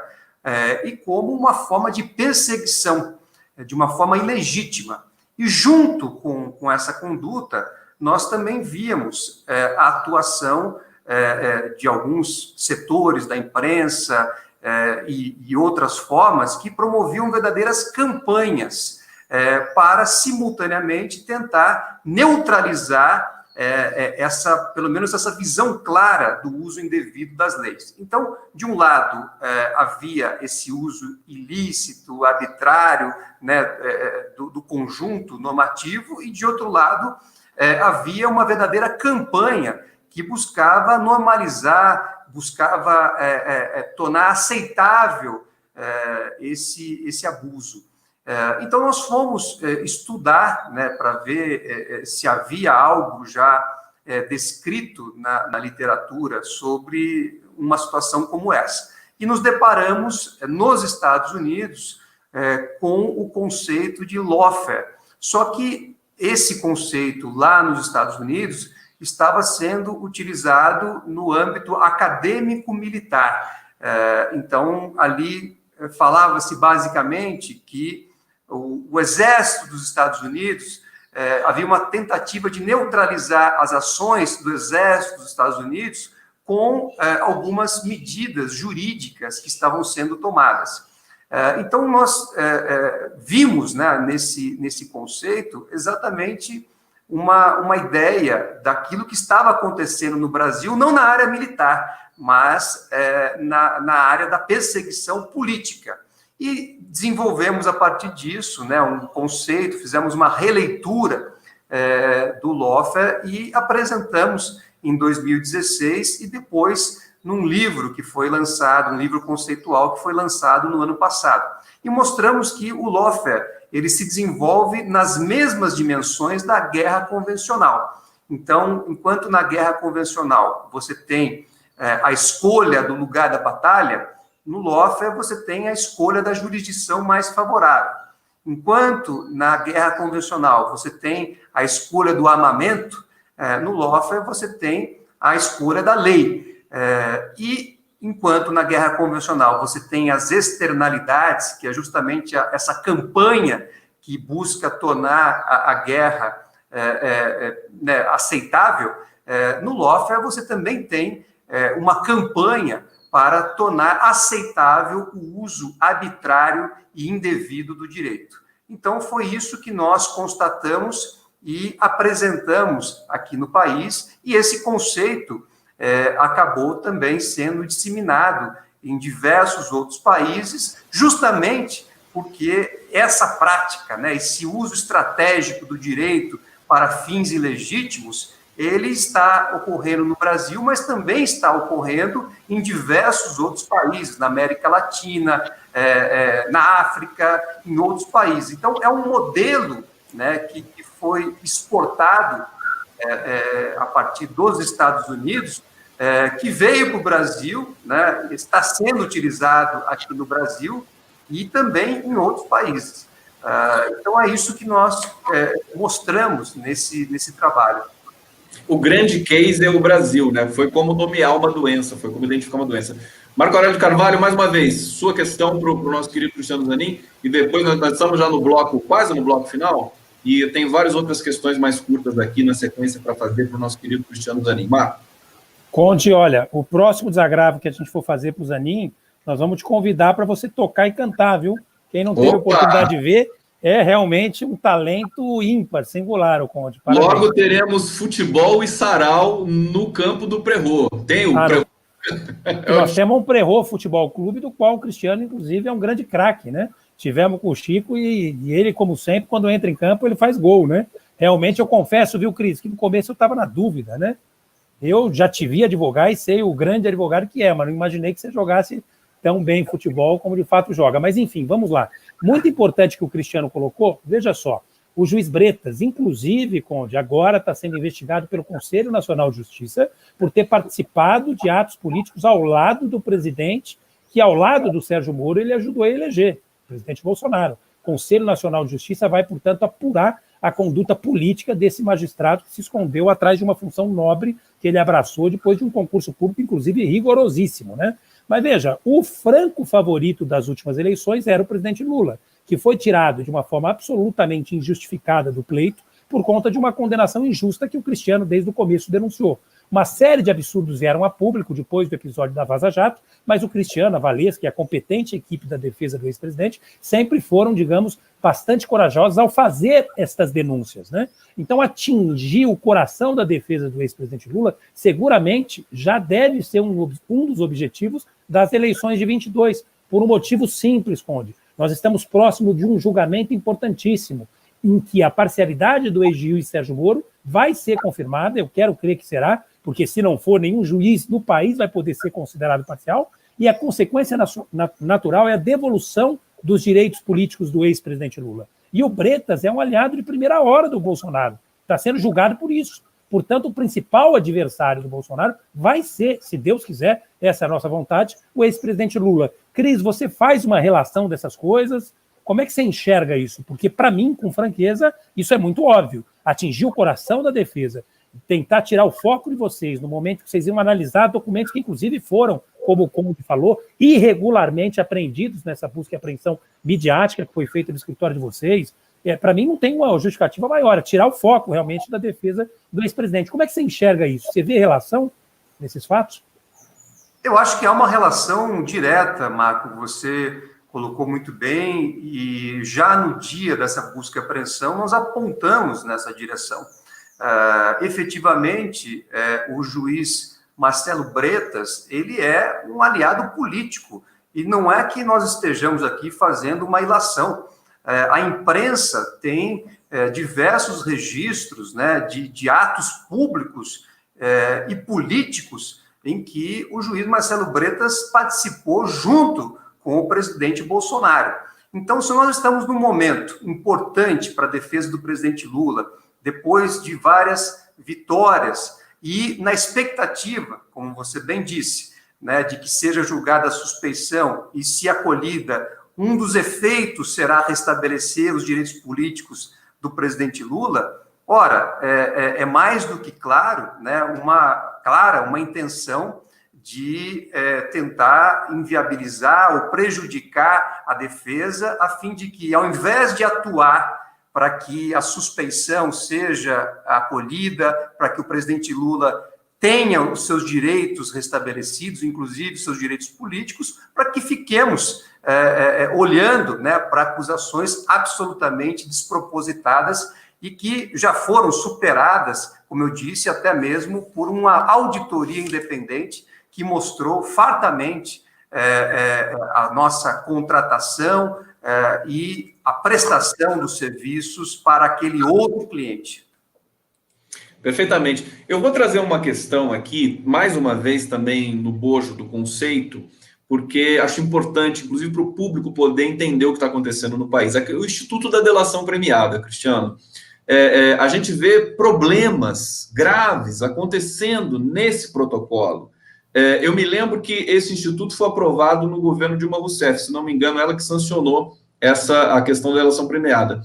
e como uma forma de perseguição, de uma forma ilegítima. E junto com essa conduta, nós também víamos a atuação de alguns setores da imprensa e outras formas que promoviam verdadeiras campanhas para simultaneamente tentar neutralizar pelo menos essa visão clara do uso indevido das leis. Então, de um lado, havia esse uso ilícito, arbitrário, né, do conjunto normativo, e, de outro lado, havia uma verdadeira campanha que buscava normalizar, buscava tornar aceitável esse abuso. Então, nós fomos estudar, né, para ver se havia algo já descrito na literatura sobre uma situação como essa. E nos deparamos, nos Estados Unidos, com o conceito de lawfare. Só que esse conceito, lá nos Estados Unidos, estava sendo utilizado no âmbito acadêmico-militar. Então, ali falava-se basicamente que o Exército dos Estados Unidos, havia uma tentativa de neutralizar as ações do Exército dos Estados Unidos com algumas medidas jurídicas que estavam sendo tomadas. Então, nós vimos, né, nesse conceito exatamente uma ideia daquilo que estava acontecendo no Brasil, não na área militar, mas na área da perseguição política. E desenvolvemos, a partir disso, né, um conceito, fizemos uma releitura do lawfare e apresentamos em 2016 e depois num livro que foi lançado, um livro conceitual que foi lançado no ano passado. E mostramos que o lawfare, ele se desenvolve nas mesmas dimensões da guerra convencional. Então, enquanto na guerra convencional você tem a escolha do lugar da batalha, no lawfare você tem a escolha da jurisdição mais favorável. Enquanto na guerra convencional você tem a escolha do armamento, no lawfare você tem a escolha da lei. E enquanto na guerra convencional você tem as externalidades, que é justamente essa campanha que busca tornar a guerra né, aceitável, no lawfare você também tem uma campanha para tornar aceitável o uso arbitrário e indevido do direito. Então, foi isso que nós constatamos e apresentamos aqui no país, e esse conceito acabou também sendo disseminado em diversos outros países, justamente porque essa prática, né, esse uso estratégico do direito para fins ilegítimos, ele está ocorrendo no Brasil, mas também está ocorrendo em diversos outros países, na América Latina, na África, em outros países. Então, é um modelo, né, que foi exportado a partir dos Estados Unidos, que veio para o Brasil, né, está sendo utilizado aqui no Brasil e também em outros países. Então, é isso que nós mostramos nesse trabalho. O grande case é o Brasil, né? Foi como nomear uma doença, foi como identificar uma doença. Marco Aurélio Carvalho, mais uma vez, sua questão para o nosso querido Cristiano Zanin, e depois nós estamos já no bloco, quase no bloco final, e tem várias outras questões mais curtas aqui na sequência para fazer para o nosso querido Cristiano Zanin. Marco. Conde, olha, o próximo desagravo que a gente for fazer para o Zanin, nós vamos te convidar para você tocar e cantar, viu? Quem não teve oportunidade de ver, é realmente um talento ímpar, singular, o Conde. Parabéns. Logo teremos futebol e sarau no campo do Prerro. Tem o Prerro. Nós temos um Prerro Futebol Clube, do qual o Cristiano, inclusive, é um grande craque, né? Tivemos com o Chico e ele, como sempre, quando entra em campo, ele faz gol, né? Realmente, eu confesso, viu, Cris, que no começo eu estava na dúvida, né? Eu já te vi advogar e sei o grande advogado que é, mas não imaginei que você jogasse tão bem futebol como de fato joga. Mas, enfim, vamos lá. Muito importante que o Cristiano colocou, veja só, o juiz Bretas, inclusive, Conde, agora está sendo investigado pelo Conselho Nacional de Justiça por ter participado de atos políticos ao lado do presidente, que ao lado do Sérgio Moro ele ajudou a eleger, o presidente Bolsonaro. O Conselho Nacional de Justiça vai, portanto, apurar a conduta política desse magistrado que se escondeu atrás de uma função nobre que ele abraçou depois de um concurso público, inclusive, rigorosíssimo, né? Mas veja, o franco favorito das últimas eleições era o presidente Lula, que foi tirado de uma forma absolutamente injustificada do pleito por conta de uma condenação injusta que o Cristiano, desde o começo, denunciou. Uma série de absurdos vieram a público depois do episódio da Vaza Jato, mas o Cristiano, a Valesca e a competente equipe da defesa do ex-presidente sempre foram, digamos, bastante corajosos ao fazer estas denúncias, né? Então, atingir o coração da defesa do ex-presidente Lula seguramente já deve ser um dos objetivos das eleições de 22, por um motivo simples, Conde. Nós estamos próximos de um julgamento importantíssimo, em que a parcialidade do ex-juiz Sérgio Moro vai ser confirmada, eu quero crer que será, porque se não for, nenhum juiz no país vai poder ser considerado parcial, e a consequência natural é a devolução dos direitos políticos do ex-presidente Lula. E o Bretas é um aliado de primeira hora do Bolsonaro, está sendo julgado por isso. Portanto, o principal adversário do Bolsonaro vai ser, se Deus quiser, essa é a nossa vontade, o ex-presidente Lula. Cris, você faz uma relação dessas coisas? Como é que você enxerga isso? Porque, para mim, com franqueza, isso é muito óbvio. Atingir o coração da defesa, tentar tirar o foco de vocês no momento que vocês iam analisar documentos que, inclusive, foram, como o Conde falou, irregularmente apreendidos nessa busca e apreensão midiática que foi feita no escritório de vocês. Para mim, não tem uma justificativa maior, é tirar o foco, realmente, da defesa do ex-presidente. Como é que você enxerga isso? Você vê relação nesses fatos? Eu acho que há uma relação direta, Marco, você colocou muito bem, e já no dia dessa busca e apreensão, nós apontamos nessa direção. Efetivamente, o juiz Marcelo Bretas, ele é um aliado político, e não é que nós estejamos aqui fazendo uma ilação. A imprensa tem diversos registros, né, de atos públicos e políticos em que o juiz Marcelo Bretas participou junto com o presidente Bolsonaro. Então, se nós estamos num momento importante para a defesa do presidente Lula, depois de várias vitórias, e na expectativa, como você bem disse, né, de que seja julgada a suspeição e, se acolhida, um dos efeitos será restabelecer os direitos políticos do presidente Lula, ora, é mais do que claro, né, uma intenção de tentar inviabilizar ou prejudicar a defesa, a fim de que, ao invés de atuar para que a suspeição seja acolhida, para que o presidente Lula tenha os seus direitos restabelecidos, inclusive seus direitos políticos, para que fiquemos olhando, né, para acusações absolutamente despropositadas e que já foram superadas, como eu disse, até mesmo por uma auditoria independente que mostrou fartamente a nossa contratação e a prestação dos serviços para aquele outro cliente. Perfeitamente. Eu vou trazer uma questão aqui, mais uma vez também no bojo do conceito, porque acho importante, inclusive para o público poder entender o que está acontecendo no país. O Instituto da Delação Premiada, Cristiano, a gente vê problemas graves acontecendo nesse protocolo. Eu me lembro que esse instituto foi aprovado no governo Dilma Rousseff, se não me engano, ela que sancionou a questão da delação premiada.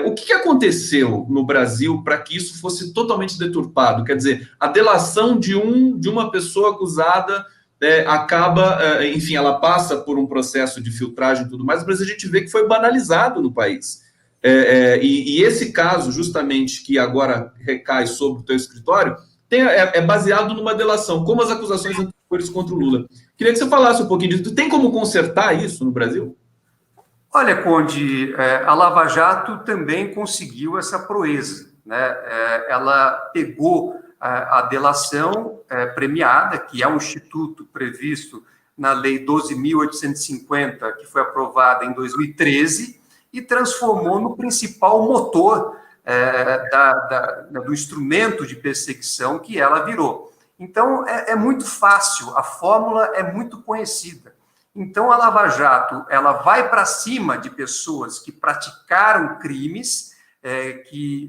O que aconteceu no Brasil para que isso fosse totalmente deturpado? Quer dizer, a delação de uma pessoa acusada acaba, enfim, ela passa por um processo de filtragem e tudo mais, mas a gente vê que foi banalizado no país. E esse caso, justamente, que agora recai sobre o teu escritório, é baseado numa delação, como as acusações anteriores contra o Lula. Queria que você falasse um pouquinho disso. Tem como consertar isso no Brasil? Olha, Conde, a Lava Jato também conseguiu essa proeza, né? Ela pegou a delação premiada, que é um instituto previsto na Lei 12.850, que foi aprovada em 2013, e transformou no principal motor do instrumento de perseguição que ela virou. Então, é muito fácil, a fórmula é muito conhecida. Então, a Lava Jato, ela vai para cima de pessoas que praticaram crimes, que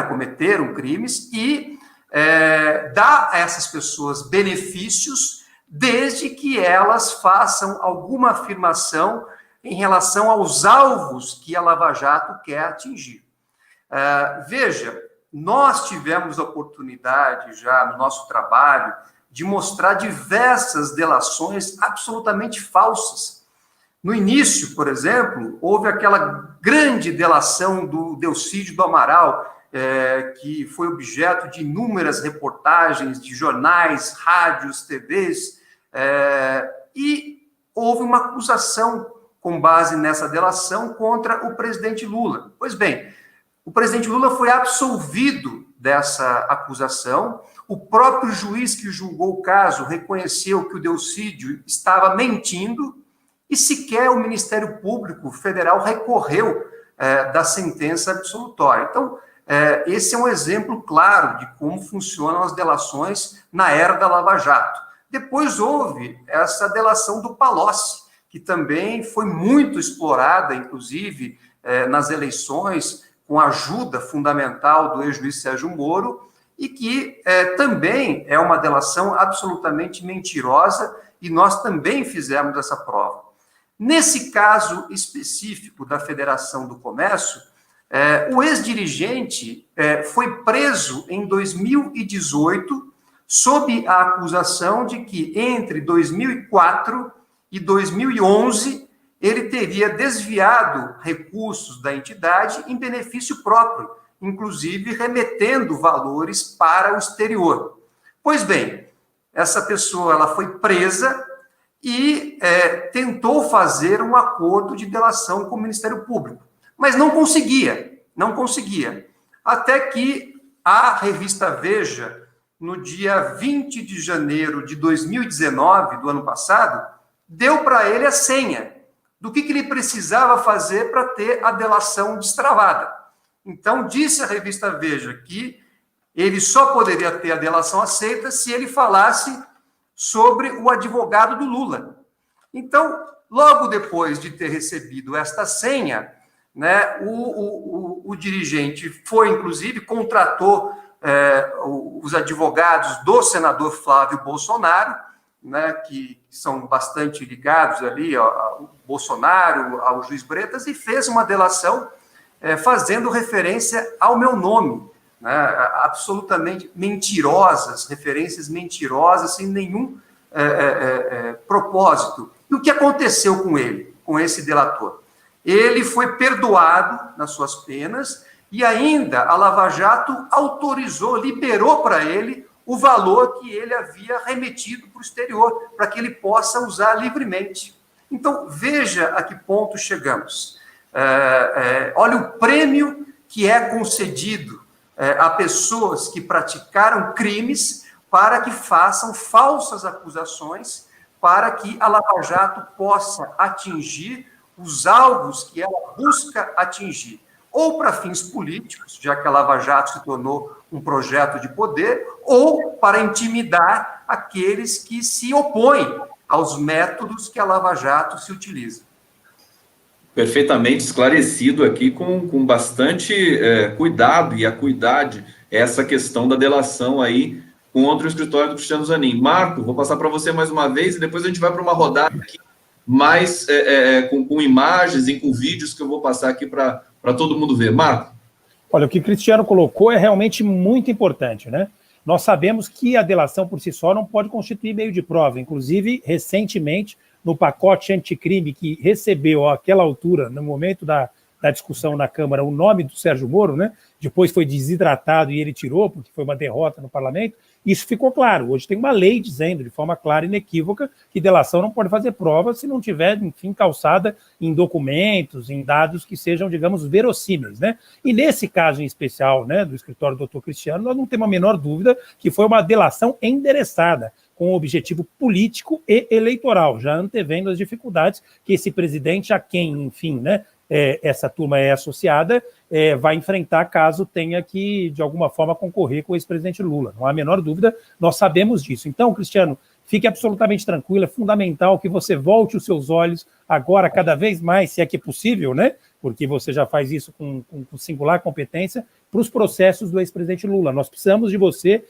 cometeram crimes, e dá a essas pessoas benefícios, desde que elas façam alguma afirmação em relação aos alvos que a Lava Jato quer atingir. Veja, nós tivemos a oportunidade já no nosso trabalho de mostrar diversas delações absolutamente falsas. No início, por exemplo, houve aquela grande delação do Delcídio do Amaral, que foi objeto de inúmeras reportagens de jornais, rádios, TVs, e houve uma acusação com base nessa delação contra o presidente Lula. Pois bem, o presidente Lula foi absolvido dessa acusação, o próprio juiz que julgou o caso reconheceu que o Delcídio estava mentindo e sequer o Ministério Público Federal recorreu da sentença absolutória. Então, esse é um exemplo claro de como funcionam as delações na era da Lava Jato. Depois houve essa delação do Palocci, que também foi muito explorada, inclusive, nas eleições, com a ajuda fundamental do ex-juiz Sérgio Moro, e que também é uma delação absolutamente mentirosa, e nós também fizemos essa prova. Nesse caso específico da Federação do Comércio, o ex-dirigente foi preso em 2018 sob a acusação de que entre 2004 e 2011 ele teria desviado recursos da entidade em benefício próprio, inclusive remetendo valores para o exterior. Pois bem, essa pessoa ela foi presa e tentou fazer um acordo de delação com o Ministério Público, mas não conseguia. Até que a revista Veja, no dia 20 de janeiro de 2019, do ano passado, deu para ele a senha do que ele precisava fazer para ter a delação destravada. Então, disse a revista Veja que ele só poderia ter a delação aceita se ele falasse sobre o advogado do Lula. Então, logo depois de ter recebido esta senha, né, o dirigente foi, inclusive, contratou os advogados do senador Flávio Bolsonaro, né, que são bastante ligados ali ao Bolsonaro, ao juiz Bretas, e fez uma delação fazendo referência ao meu nome, né, absolutamente mentirosas, referências mentirosas, sem nenhum propósito. E o que aconteceu com ele, com esse delator? Ele foi perdoado nas suas penas e ainda a Lava Jato autorizou, liberou para ele o valor que ele havia remetido para o exterior, para que ele possa usar livremente. Então, veja a que ponto chegamos. Olha o prêmio que é concedido a pessoas que praticaram crimes para que façam falsas acusações, para que a Lava Jato possa atingir os alvos que ela busca atingir, ou para fins políticos, já que a Lava Jato se tornou um projeto de poder, ou para intimidar aqueles que se opõem aos métodos que a Lava Jato se utiliza. Perfeitamente esclarecido aqui, com bastante cuidado e acuidade, essa questão da delação aí contra o escritório do Cristiano Zanin. Marco, vou passar para você mais uma vez, e depois a gente vai para uma rodada aqui, mais com imagens e com vídeos que eu vou passar aqui para todo mundo ver. Marco? Olha, o que o Cristiano colocou é realmente muito importante, né? Nós sabemos que a delação por si só não pode constituir meio de prova. Inclusive, recentemente, no pacote anticrime que recebeu àquela altura, no momento da discussão na Câmara, o nome do Sérgio Moro, né? Depois foi desidratado e ele tirou, porque foi uma derrota no parlamento. Isso ficou claro. Hoje tem uma lei dizendo, de forma clara e inequívoca, que delação não pode fazer prova se não tiver, enfim, calçada em documentos, em dados que sejam, digamos, verossímeis, né? E nesse caso em especial, né, do escritório do Dr. Cristiano, nós não temos a menor dúvida que foi uma delação endereçada, com objetivo político e eleitoral, já antevendo as dificuldades que esse presidente, a quem, enfim, né, essa turma é associada, vai enfrentar caso tenha que, de alguma forma, concorrer com o ex-presidente Lula. Não há a menor dúvida, nós sabemos disso. Então, Cristiano, fique absolutamente tranquilo, é fundamental que você volte os seus olhos agora cada vez mais, se é que é possível, né? Porque você já faz isso com singular competência, para os processos do ex-presidente Lula. Nós precisamos de você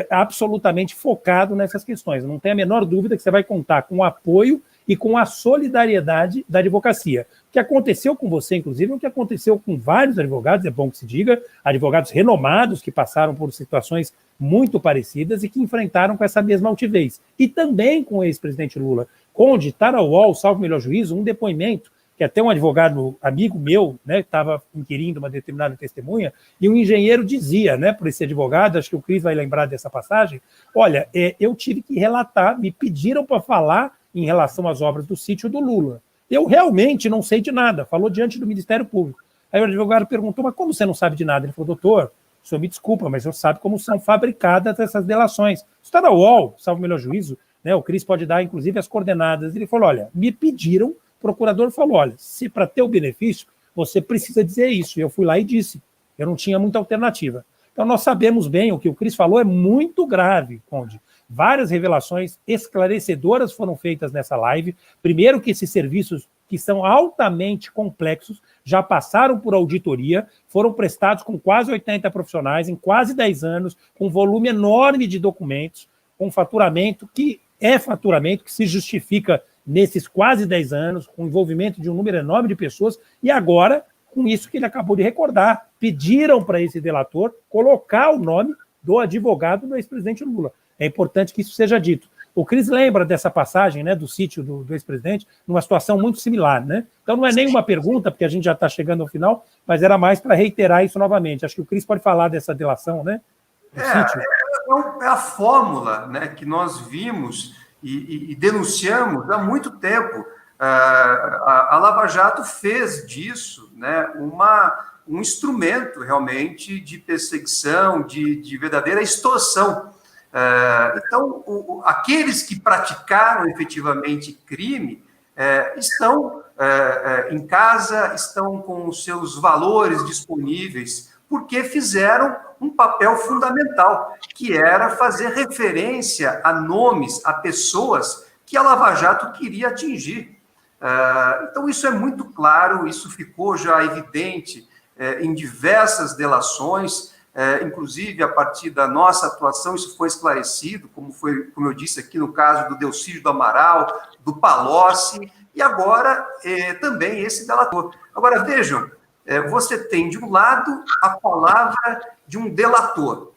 absolutamente focado nessas questões. Não tem a menor dúvida que você vai contar com o apoio e com a solidariedade da advocacia. O que aconteceu com você, inclusive, é o que aconteceu com vários advogados, é bom que se diga, advogados renomados que passaram por situações muito parecidas e que enfrentaram com essa mesma altivez. E também com o ex-presidente Lula. Conde, está na UOL, salvo o melhor juízo, um depoimento que até um advogado amigo meu, né, estava inquirindo uma determinada testemunha, e um engenheiro dizia, né, por esse advogado, acho que o Cris vai lembrar dessa passagem, olha, eu tive que relatar, me pediram para falar em relação às obras do sítio do Lula. Eu realmente não sei de nada, falou diante do Ministério Público. Aí o advogado perguntou, mas como você não sabe de nada? Ele falou, doutor, o senhor me desculpa, mas o senhor sabe como são fabricadas essas delações. Isso está na UOL, salvo o melhor juízo, né, o Cris pode dar, inclusive, as coordenadas. Ele falou, olha, me pediram, o procurador falou, olha, se para ter o benefício, você precisa dizer isso. E eu fui lá e disse, eu não tinha muita alternativa. Então, nós sabemos bem, o que o Cris falou é muito grave, Conde. Várias revelações esclarecedoras foram feitas nessa live. Primeiro que esses serviços, que são altamente complexos, já passaram por auditoria, foram prestados com quase 80 profissionais, em quase 10 anos, com um volume enorme de documentos, com faturamento que se justifica nesses quase 10 anos, com o envolvimento de um número enorme de pessoas, e agora, com isso que ele acabou de recordar, pediram para esse delator colocar o nome do advogado do ex-presidente Lula. É importante que isso seja dito. O Cris lembra dessa passagem, né, do sítio do ex-presidente, numa situação muito similar, né? Então não é nenhuma pergunta, porque a gente já está chegando ao final, mas era mais para reiterar isso novamente. Acho que o Cris pode falar dessa delação, né? É a fórmula, né, que nós vimos e denunciamos há muito tempo. A Lava Jato fez disso, né, um instrumento realmente de perseguição, de verdadeira extorsão. Então, aqueles que praticaram efetivamente crime estão em casa, estão com os seus valores disponíveis, porque fizeram um papel fundamental, que era fazer referência a nomes, a pessoas que a Lava Jato queria atingir. Então, isso é muito claro, isso ficou já evidente em diversas delações, inclusive a partir da nossa atuação, isso foi esclarecido, como eu disse aqui no caso do Delcídio do Amaral, do Palocci, e agora também esse delator. Agora, vejam, você tem de um lado a palavra de um delator,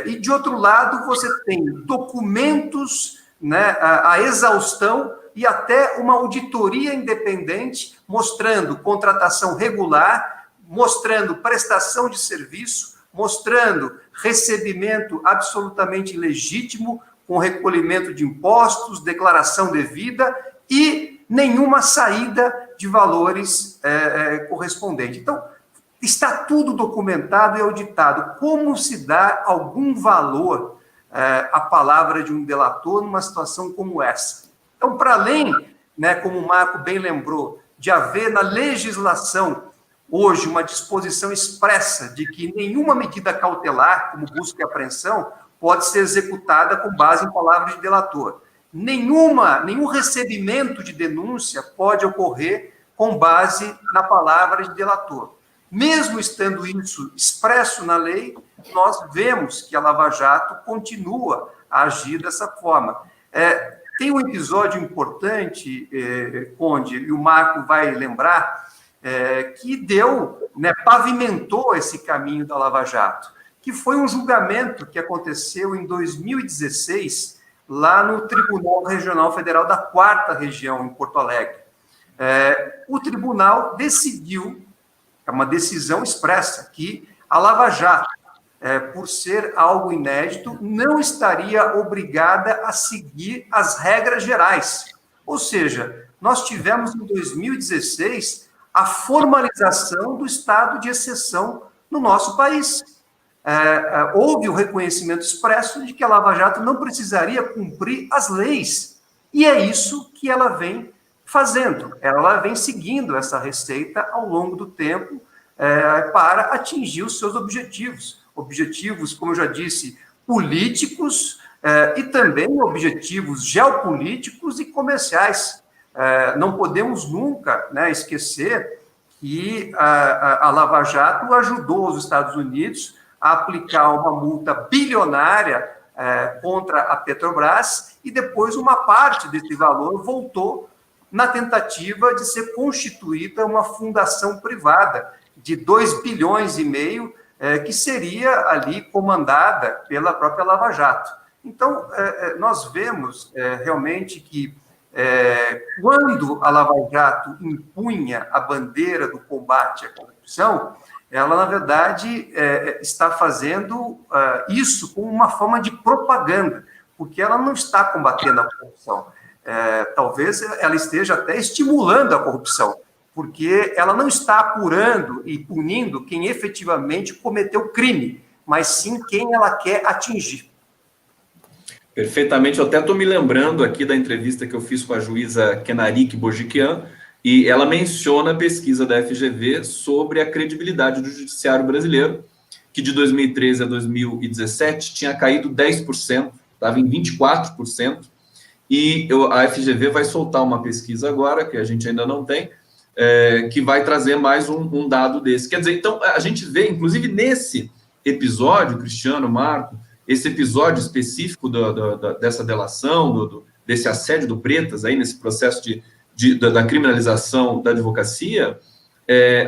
e de outro lado você tem documentos, né, a exaustão e até uma auditoria independente mostrando contratação regular, mostrando prestação de serviço, mostrando recebimento absolutamente legítimo, com recolhimento de impostos, declaração devida e nenhuma saída de valores correspondente. Então, está tudo documentado e auditado. Como se dá algum valor à palavra de um delator numa situação como essa? Então, para além, né, como o Marco bem lembrou, de haver na legislação hoje uma disposição expressa de que nenhuma medida cautelar, como busca e apreensão, pode ser executada com base em palavras de delator. Nenhum recebimento de denúncia pode ocorrer com base na palavra de delator. Mesmo estando isso expresso na lei, nós vemos que a Lava Jato continua a agir dessa forma. Tem um episódio importante, Conde, e o Marco vai lembrar, que deu, né, pavimentou esse caminho da Lava Jato, que foi um julgamento que aconteceu em 2016, lá no Tribunal Regional Federal da 4ª Região, em Porto Alegre. O tribunal decidiu, é uma decisão expressa, que a Lava Jato, por ser algo inédito, não estaria obrigada a seguir as regras gerais. Ou seja, nós tivemos em 2016 a formalização do estado de exceção no nosso país. Houve o reconhecimento expresso de que a Lava Jato não precisaria cumprir as leis. E é isso que ela vem fazendo. Ela vem seguindo essa receita ao longo do tempo para atingir os seus objetivos. Objetivos, como eu já disse, políticos e também objetivos geopolíticos e comerciais. Não podemos nunca, né, esquecer que a Lava Jato ajudou os Estados Unidos a aplicar uma multa bilionária contra a Petrobras e depois uma parte desse valor voltou na tentativa de ser constituída uma fundação privada de 2,5 bilhões, que seria ali comandada pela própria Lava Jato. Então, nós vemos realmente que Quando a Lava Jato impunha a bandeira do combate à corrupção, ela, na verdade, está fazendo isso como uma forma de propaganda, porque ela não está combatendo a corrupção. Talvez ela esteja até estimulando a corrupção, porque ela não está apurando e punindo quem efetivamente cometeu crime, mas sim quem ela quer atingir. Perfeitamente. Eu até estou me lembrando aqui da entrevista que eu fiz com a juíza Kenarik Bojiquian, e ela menciona a pesquisa da FGV sobre a credibilidade do judiciário brasileiro, que de 2013 a 2017 tinha caído 10%, estava em 24%, e a FGV vai soltar uma pesquisa agora, que a gente ainda não tem, que vai trazer mais um dado desse. Quer dizer, então, a gente vê, inclusive nesse episódio, Cristiano, Marco, esse episódio específico dessa delação, desse assédio do Bretas, aí nesse processo da criminalização da advocacia,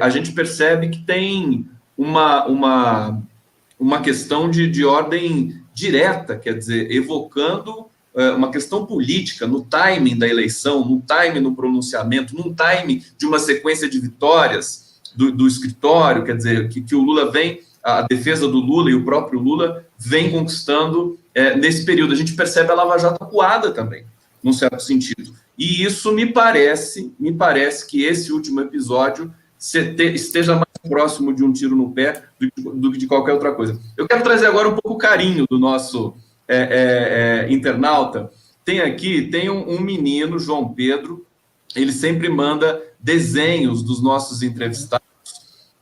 a gente percebe que tem uma questão de ordem direta, quer dizer, evocando uma questão política, no timing da eleição, no timing no pronunciamento, num timing de uma sequência de vitórias do escritório, quer dizer, que o Lula vem, a defesa do Lula e o próprio Lula vem conquistando nesse período. A gente percebe a Lava Jato acuada também, num certo sentido. E isso me parece que esse último episódio esteja mais próximo de um tiro no pé do que de qualquer outra coisa. Eu quero trazer agora um pouco o carinho do nosso internauta. Tem um menino, João Pedro, ele sempre manda desenhos dos nossos entrevistados,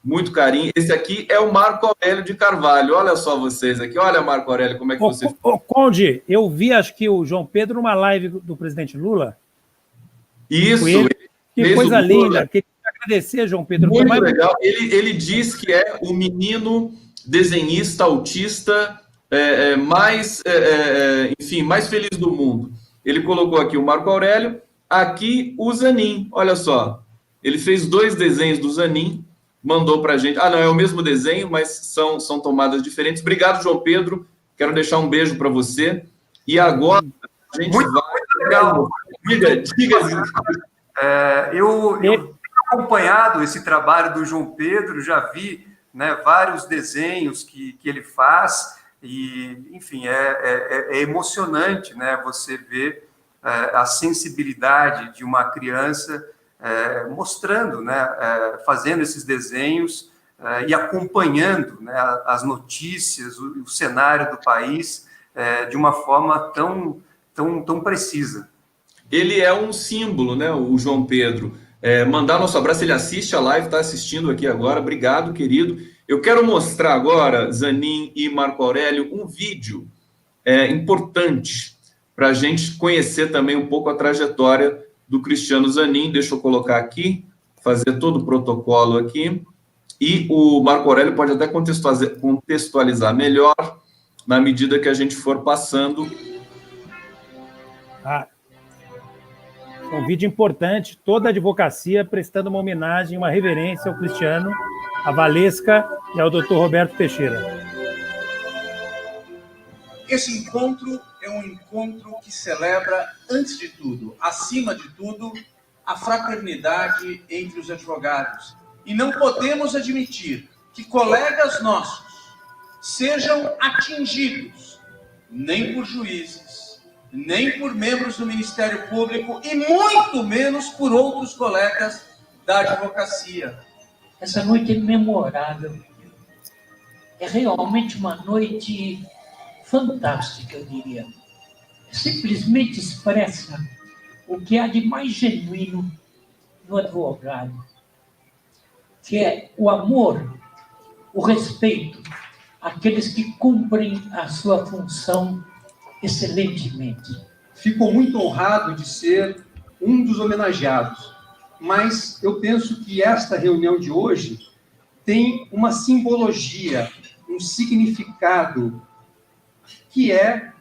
muito carinho. Esse aqui é o Marco Aurélio de Carvalho. Olha só vocês aqui. Olha, Marco Aurélio, como é que você... Conde, eu vi, acho que o João Pedro numa live do presidente Lula. Isso. Que coisa linda. Queria agradecer, João Pedro. Muito legal. Ele diz que é o menino desenhista autista mais feliz do mundo. Ele colocou aqui o Marco Aurélio, aqui o Zanin. Olha só. Ele fez 2 desenhos do Zanin, mandou para a gente. Não, é o mesmo desenho, mas são tomadas diferentes. Obrigado, João Pedro. Quero deixar um beijo para você. E agora a gente muito legal. Diga. Eu tenho acompanhado esse trabalho do João Pedro, já vi, né, vários desenhos que ele faz, e, enfim, é emocionante, né, você ver a sensibilidade de uma criança mostrando, né, fazendo esses desenhos e acompanhando, né, as notícias, o cenário do país de uma forma tão precisa. Ele é um símbolo, né, o João Pedro. Mandar nosso abraço, ele assiste a live, está assistindo aqui agora. Obrigado, querido. Eu quero mostrar agora, Zanin e Marco Aurélio, um vídeo importante para a gente conhecer também um pouco a trajetória do Cristiano Zanin. Deixa eu colocar aqui, fazer todo o protocolo aqui. E o Marco Aurélio pode até contextualizar melhor na medida que a gente for passando. É um vídeo importante, toda a advocacia prestando uma homenagem, uma reverência ao Cristiano, à Valesca e ao Dr. Roberto Teixeira. Esse encontro é um encontro que celebra, antes de tudo, acima de tudo, a fraternidade entre os advogados. E não podemos admitir que colegas nossos sejam atingidos nem por juízes, nem por membros do Ministério Público e muito menos por outros colegas da advocacia. Essa noite é memorável. É realmente uma noite fantástica, eu diria. Simplesmente expressa o que há de mais genuíno no advogado, que é o amor, o respeito àqueles que cumprem a sua função excelentemente. Fico muito honrado de ser um dos homenageados, mas eu penso que esta reunião de hoje tem uma simbologia, um significado, que é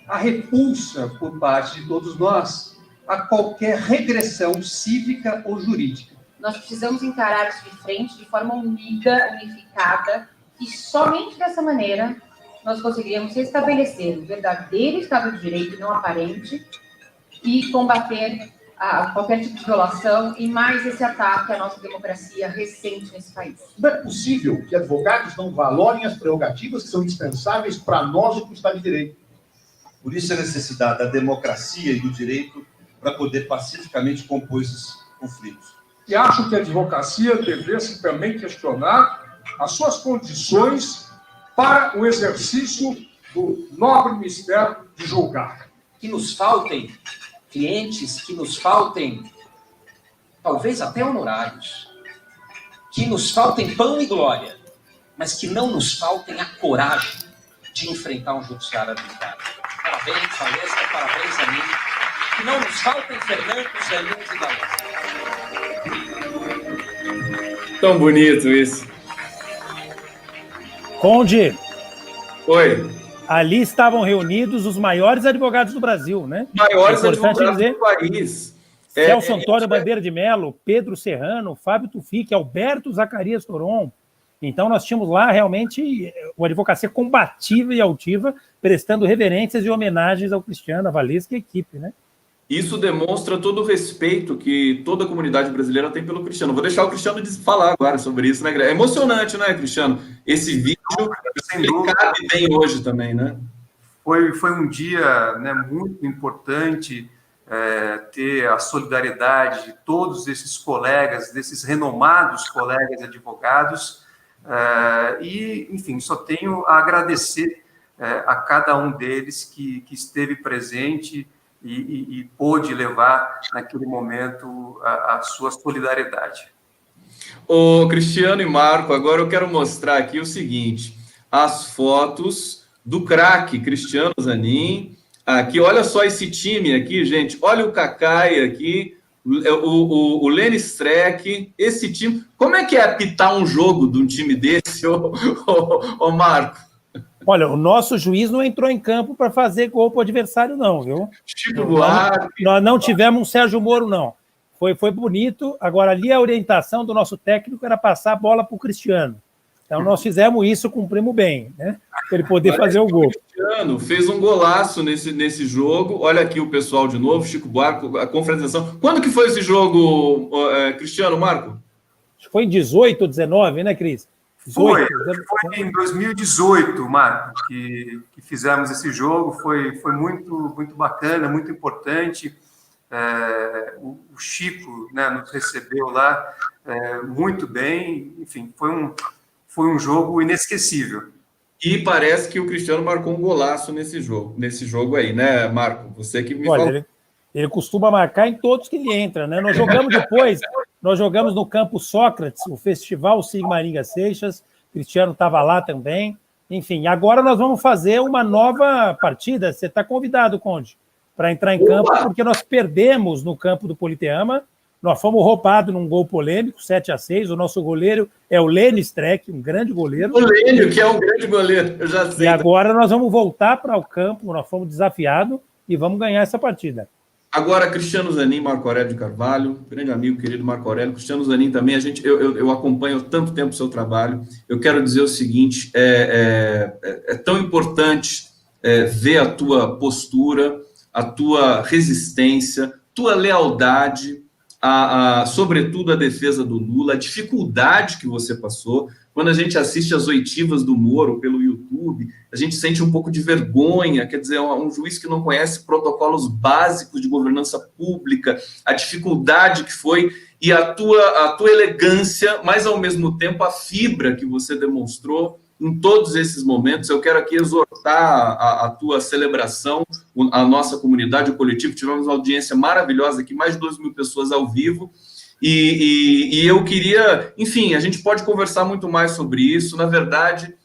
a repulsa por parte de todos nós a qualquer regressão cívica ou jurídica. Nós precisamos encarar isso de frente, de forma unida, unificada, e somente dessa maneira nós conseguiremos estabelecer o verdadeiro Estado de Direito, não aparente, e combater a qualquer tipo de violação e mais esse ataque à nossa democracia recente nesse país. Não é possível que advogados não valorem as prerrogativas que são indispensáveis para nós e para o Estado de Direito. Por isso a necessidade da democracia e do direito para poder pacificamente compor esses conflitos. E acho que a advocacia devesse também questionar as suas condições para o exercício do nobre mistério de julgar. Que nos faltem clientes, que nos faltem talvez até honorários, que nos faltem pão e glória, mas que não nos faltem a coragem de enfrentar um judiciário arbitrário. Parabéns, Valesca, parabéns a mim. Que não nos faltem Fernando, Zanuns e Valesca. Tão bonito isso. Conde. Oi. Ali estavam reunidos os maiores advogados do Brasil, né? Maiores advogados do país. Celso Antônio Bandeira de Mello, Pedro Serrano, Fábio Tufik, Alberto Zacarias Toron. Então, nós tínhamos lá realmente uma advocacia combativa e altiva, prestando reverências e homenagens ao Cristiano, a Valesca e a equipe, né? Isso demonstra todo o respeito que toda a comunidade brasileira tem pelo Cristiano. Vou deixar o Cristiano falar agora sobre isso, né, Greg? É emocionante, né, Cristiano? Esse vídeo cabe bem hoje também, né? Foi um dia, né, muito importante ter a solidariedade de todos esses colegas, desses renomados colegas advogados, e, enfim, só tenho a agradecer a cada um deles que esteve presente e pôde levar, naquele momento, a sua solidariedade. Ô, Cristiano e Marco, agora eu quero mostrar aqui o seguinte, as fotos do craque Cristiano Zanin. Aqui, olha só esse time aqui, gente. Olha o Kakai aqui, o Lenny Streck, esse time. Como é que é apitar um jogo de um time desse, ô Marco? Olha, o nosso juiz não entrou em campo para fazer gol para o adversário, não, viu? Chico Buarque. Nós não tivemos um Sérgio Moro, não. Foi bonito. Agora, ali a orientação do nosso técnico era passar a bola para o Cristiano. Então, nós fizemos isso, cumprimos bem, né? Para ele poder fazer o gol. O Cristiano fez um golaço nesse jogo. Olha aqui o pessoal de novo, Chico Buarque, a confraternização. Quando que foi esse jogo, Cristiano, Marco? Acho que foi em 18 ou 19, né, Cris? Foi em 2018, Marco, que fizemos esse jogo. Foi muito, muito bacana, muito importante. O Chico, né, nos recebeu lá muito bem. Enfim, foi um jogo inesquecível. E parece que o Cristiano marcou um golaço nesse jogo aí, né, Marco? Você que me falou. Ele costuma marcar em todos que ele entra, né? Nós jogamos no Campo Sócrates, o Festival Sigmaringa Seixas, o Cristiano estava lá também. Enfim, agora nós vamos fazer uma nova partida. Você está convidado, Conde, para entrar em campo, porque nós perdemos no campo do Politeama. Nós fomos roubados num gol polêmico, 7-6. O nosso goleiro é o Lenny Streck, um grande goleiro. O Lênio, que é um grande goleiro, eu já sei. E agora nós vamos voltar para o campo, nós fomos desafiados e vamos ganhar essa partida. Agora, Cristiano Zanin, Marco Aurélio de Carvalho, grande amigo, querido Marco Aurélio. Cristiano Zanin também, eu acompanho há tanto tempo o seu trabalho. Eu quero dizer o seguinte, é tão importante ver a tua postura, a tua resistência, tua lealdade, sobretudo a defesa do Lula, a dificuldade que você passou. Quando a gente assiste as oitivas do Moro pelo YouTube, a gente sente um pouco de vergonha, quer dizer, um juiz que não conhece protocolos básicos de governança pública, a dificuldade que foi, e a tua elegância, mas ao mesmo tempo a fibra que você demonstrou em todos esses momentos. Eu quero aqui exortar a tua celebração, a nossa comunidade, o coletivo. Tivemos uma audiência maravilhosa aqui, mais de 2.000 pessoas ao vivo, e eu queria, enfim, a gente pode conversar muito mais sobre isso. Na verdade,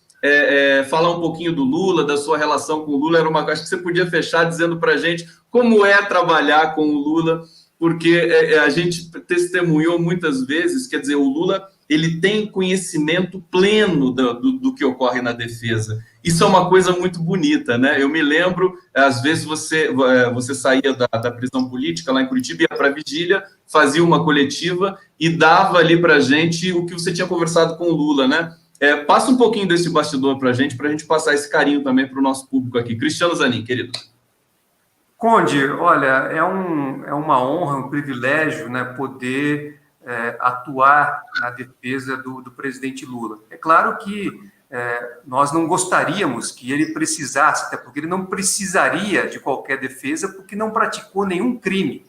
falar um pouquinho do Lula, da sua relação com o Lula, acho que você podia fechar dizendo para a gente como é trabalhar com o Lula, porque a gente testemunhou muitas vezes, quer dizer, o Lula, ele tem conhecimento pleno do que ocorre na defesa. Isso é uma coisa muito bonita, né? Eu me lembro, às vezes você saía da prisão política lá em Curitiba, ia para a vigília, fazia uma coletiva e dava ali para a gente o que você tinha conversado com o Lula, né? Passa um pouquinho desse bastidor para a gente passar esse carinho também para o nosso público aqui. Cristiano Zanin, querido. Conde, olha, é uma honra, um privilégio, né, poder atuar na defesa do presidente Lula. É claro que nós não gostaríamos que ele precisasse, até porque ele não precisaria de qualquer defesa, porque não praticou nenhum crime.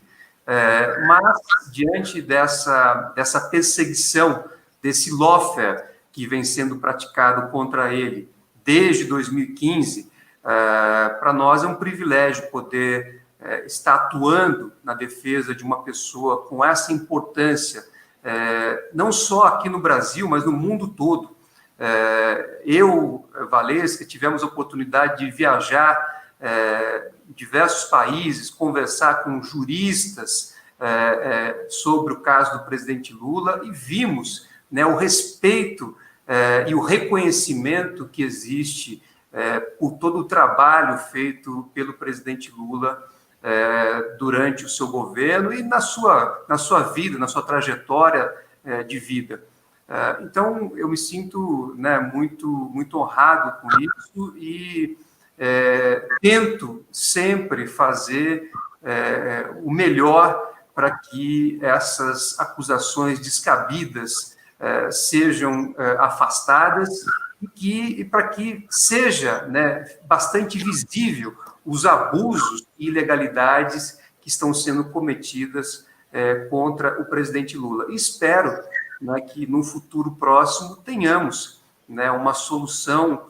Mas, diante dessa perseguição, desse lawfare que vem sendo praticado contra ele desde 2015, para nós é um privilégio poder estar atuando na defesa de uma pessoa com essa importância, não só aqui no Brasil, mas no mundo todo. Eu, Valesca, tivemos a oportunidade de viajar em diversos países, conversar com juristas sobre o caso do presidente Lula e vimos, né, o respeito e o reconhecimento que existe por todo o trabalho feito pelo presidente Lula durante o seu governo e na sua vida, na sua trajetória de vida. Então, eu me sinto, né, muito honrado com isso e tento sempre fazer o melhor para que essas acusações descabidas sejam afastadas e para que seja, né, bastante visível os abusos e ilegalidades que estão sendo cometidas contra o presidente Lula. E espero, né, que no futuro próximo tenhamos, né, uma solução,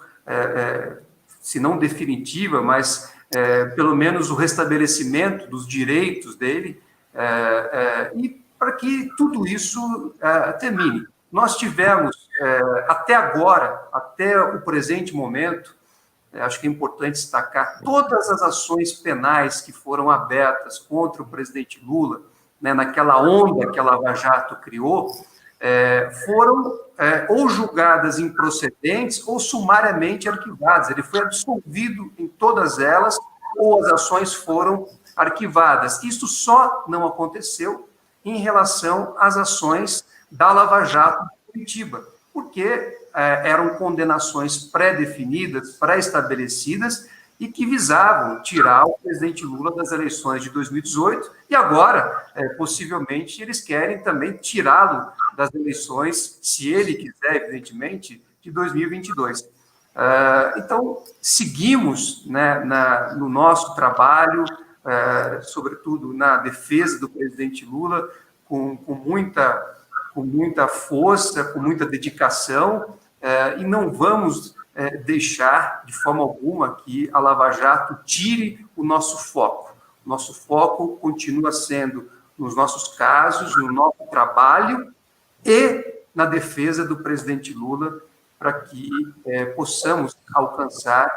se não definitiva, mas pelo menos o restabelecimento dos direitos dele, e para que tudo isso termine. Nós tivemos, até agora, até o presente momento, acho que é importante destacar, todas as ações penais que foram abertas contra o presidente Lula, né, naquela onda que a Lava Jato criou, foram ou julgadas improcedentes ou sumariamente arquivadas. Ele foi absolvido em todas elas ou as ações foram arquivadas. Isso só não aconteceu em relação às ações da Lava Jato de Curitiba, porque eram condenações pré-definidas, pré-estabelecidas e que visavam tirar o presidente Lula das eleições de 2018 e agora, possivelmente, eles querem também tirá-lo das eleições, se ele quiser, evidentemente, de 2022. Então, seguimos, né, no nosso trabalho, sobretudo na defesa do presidente Lula, com muita força, com muita dedicação, e não vamos deixar, de forma alguma, que a Lava Jato tire o nosso foco. O nosso foco continua sendo nos nossos casos, no nosso trabalho e na defesa do presidente Lula, para que possamos alcançar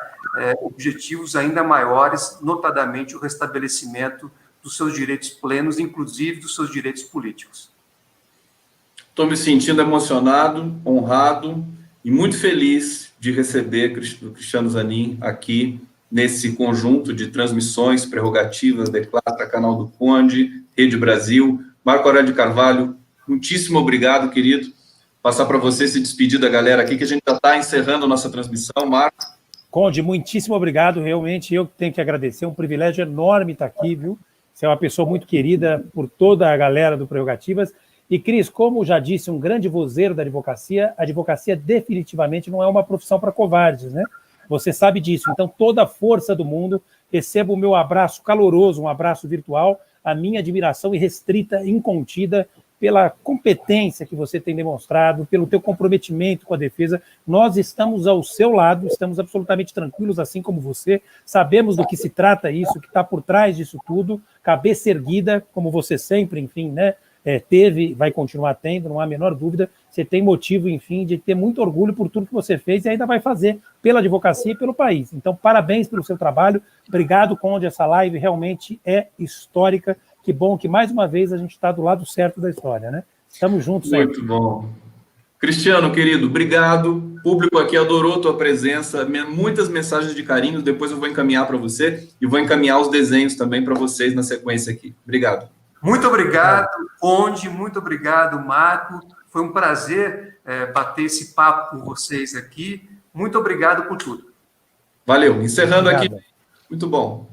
objetivos ainda maiores, notadamente o restabelecimento dos seus direitos plenos, inclusive dos seus direitos políticos. Estou me sentindo emocionado, honrado e muito feliz de receber o Cristiano Zanin aqui nesse conjunto de transmissões, prerrogativas, Declatra, Canal do Conde, Rede Brasil. Marco Aurélio de Carvalho, muitíssimo obrigado, querido. Passar para você se despedir da galera aqui, que a gente já está encerrando a nossa transmissão. Marco. Conde, muitíssimo obrigado. Realmente eu tenho que agradecer. É um privilégio enorme estar aqui, viu? Você é uma pessoa muito querida por toda a galera do Prerrogativas. E, Cris, como já disse um grande vozeiro da advocacia, a advocacia definitivamente não é uma profissão para covardes, né? Você sabe disso. Então, toda a força do mundo, receba o meu abraço caloroso, um abraço virtual, a minha admiração irrestrita, incontida, pela competência que você tem demonstrado, pelo teu comprometimento com a defesa. Nós estamos ao seu lado, estamos absolutamente tranquilos, assim como você, sabemos do que se trata isso, que está por trás disso tudo, cabeça erguida, como você sempre, enfim, né, teve, vai continuar tendo, não há a menor dúvida. Você tem motivo, enfim, de ter muito orgulho por tudo que você fez e ainda vai fazer pela advocacia e pelo país. Então, parabéns pelo seu trabalho. Obrigado, Conde. Essa live realmente é histórica. Que bom que, mais uma vez, a gente está do lado certo da história, né? Estamos juntos sempre. Muito bom. Cristiano, querido, obrigado. O público aqui adorou a tua presença. Muitas mensagens de carinho. Depois eu vou encaminhar para você e vou encaminhar os desenhos também para vocês na sequência aqui. Obrigado. Muito obrigado, Conde. Muito obrigado, Marco. Foi um prazer bater esse papo com vocês aqui. Muito obrigado por tudo. Valeu. Encerrando aqui. Muito bom.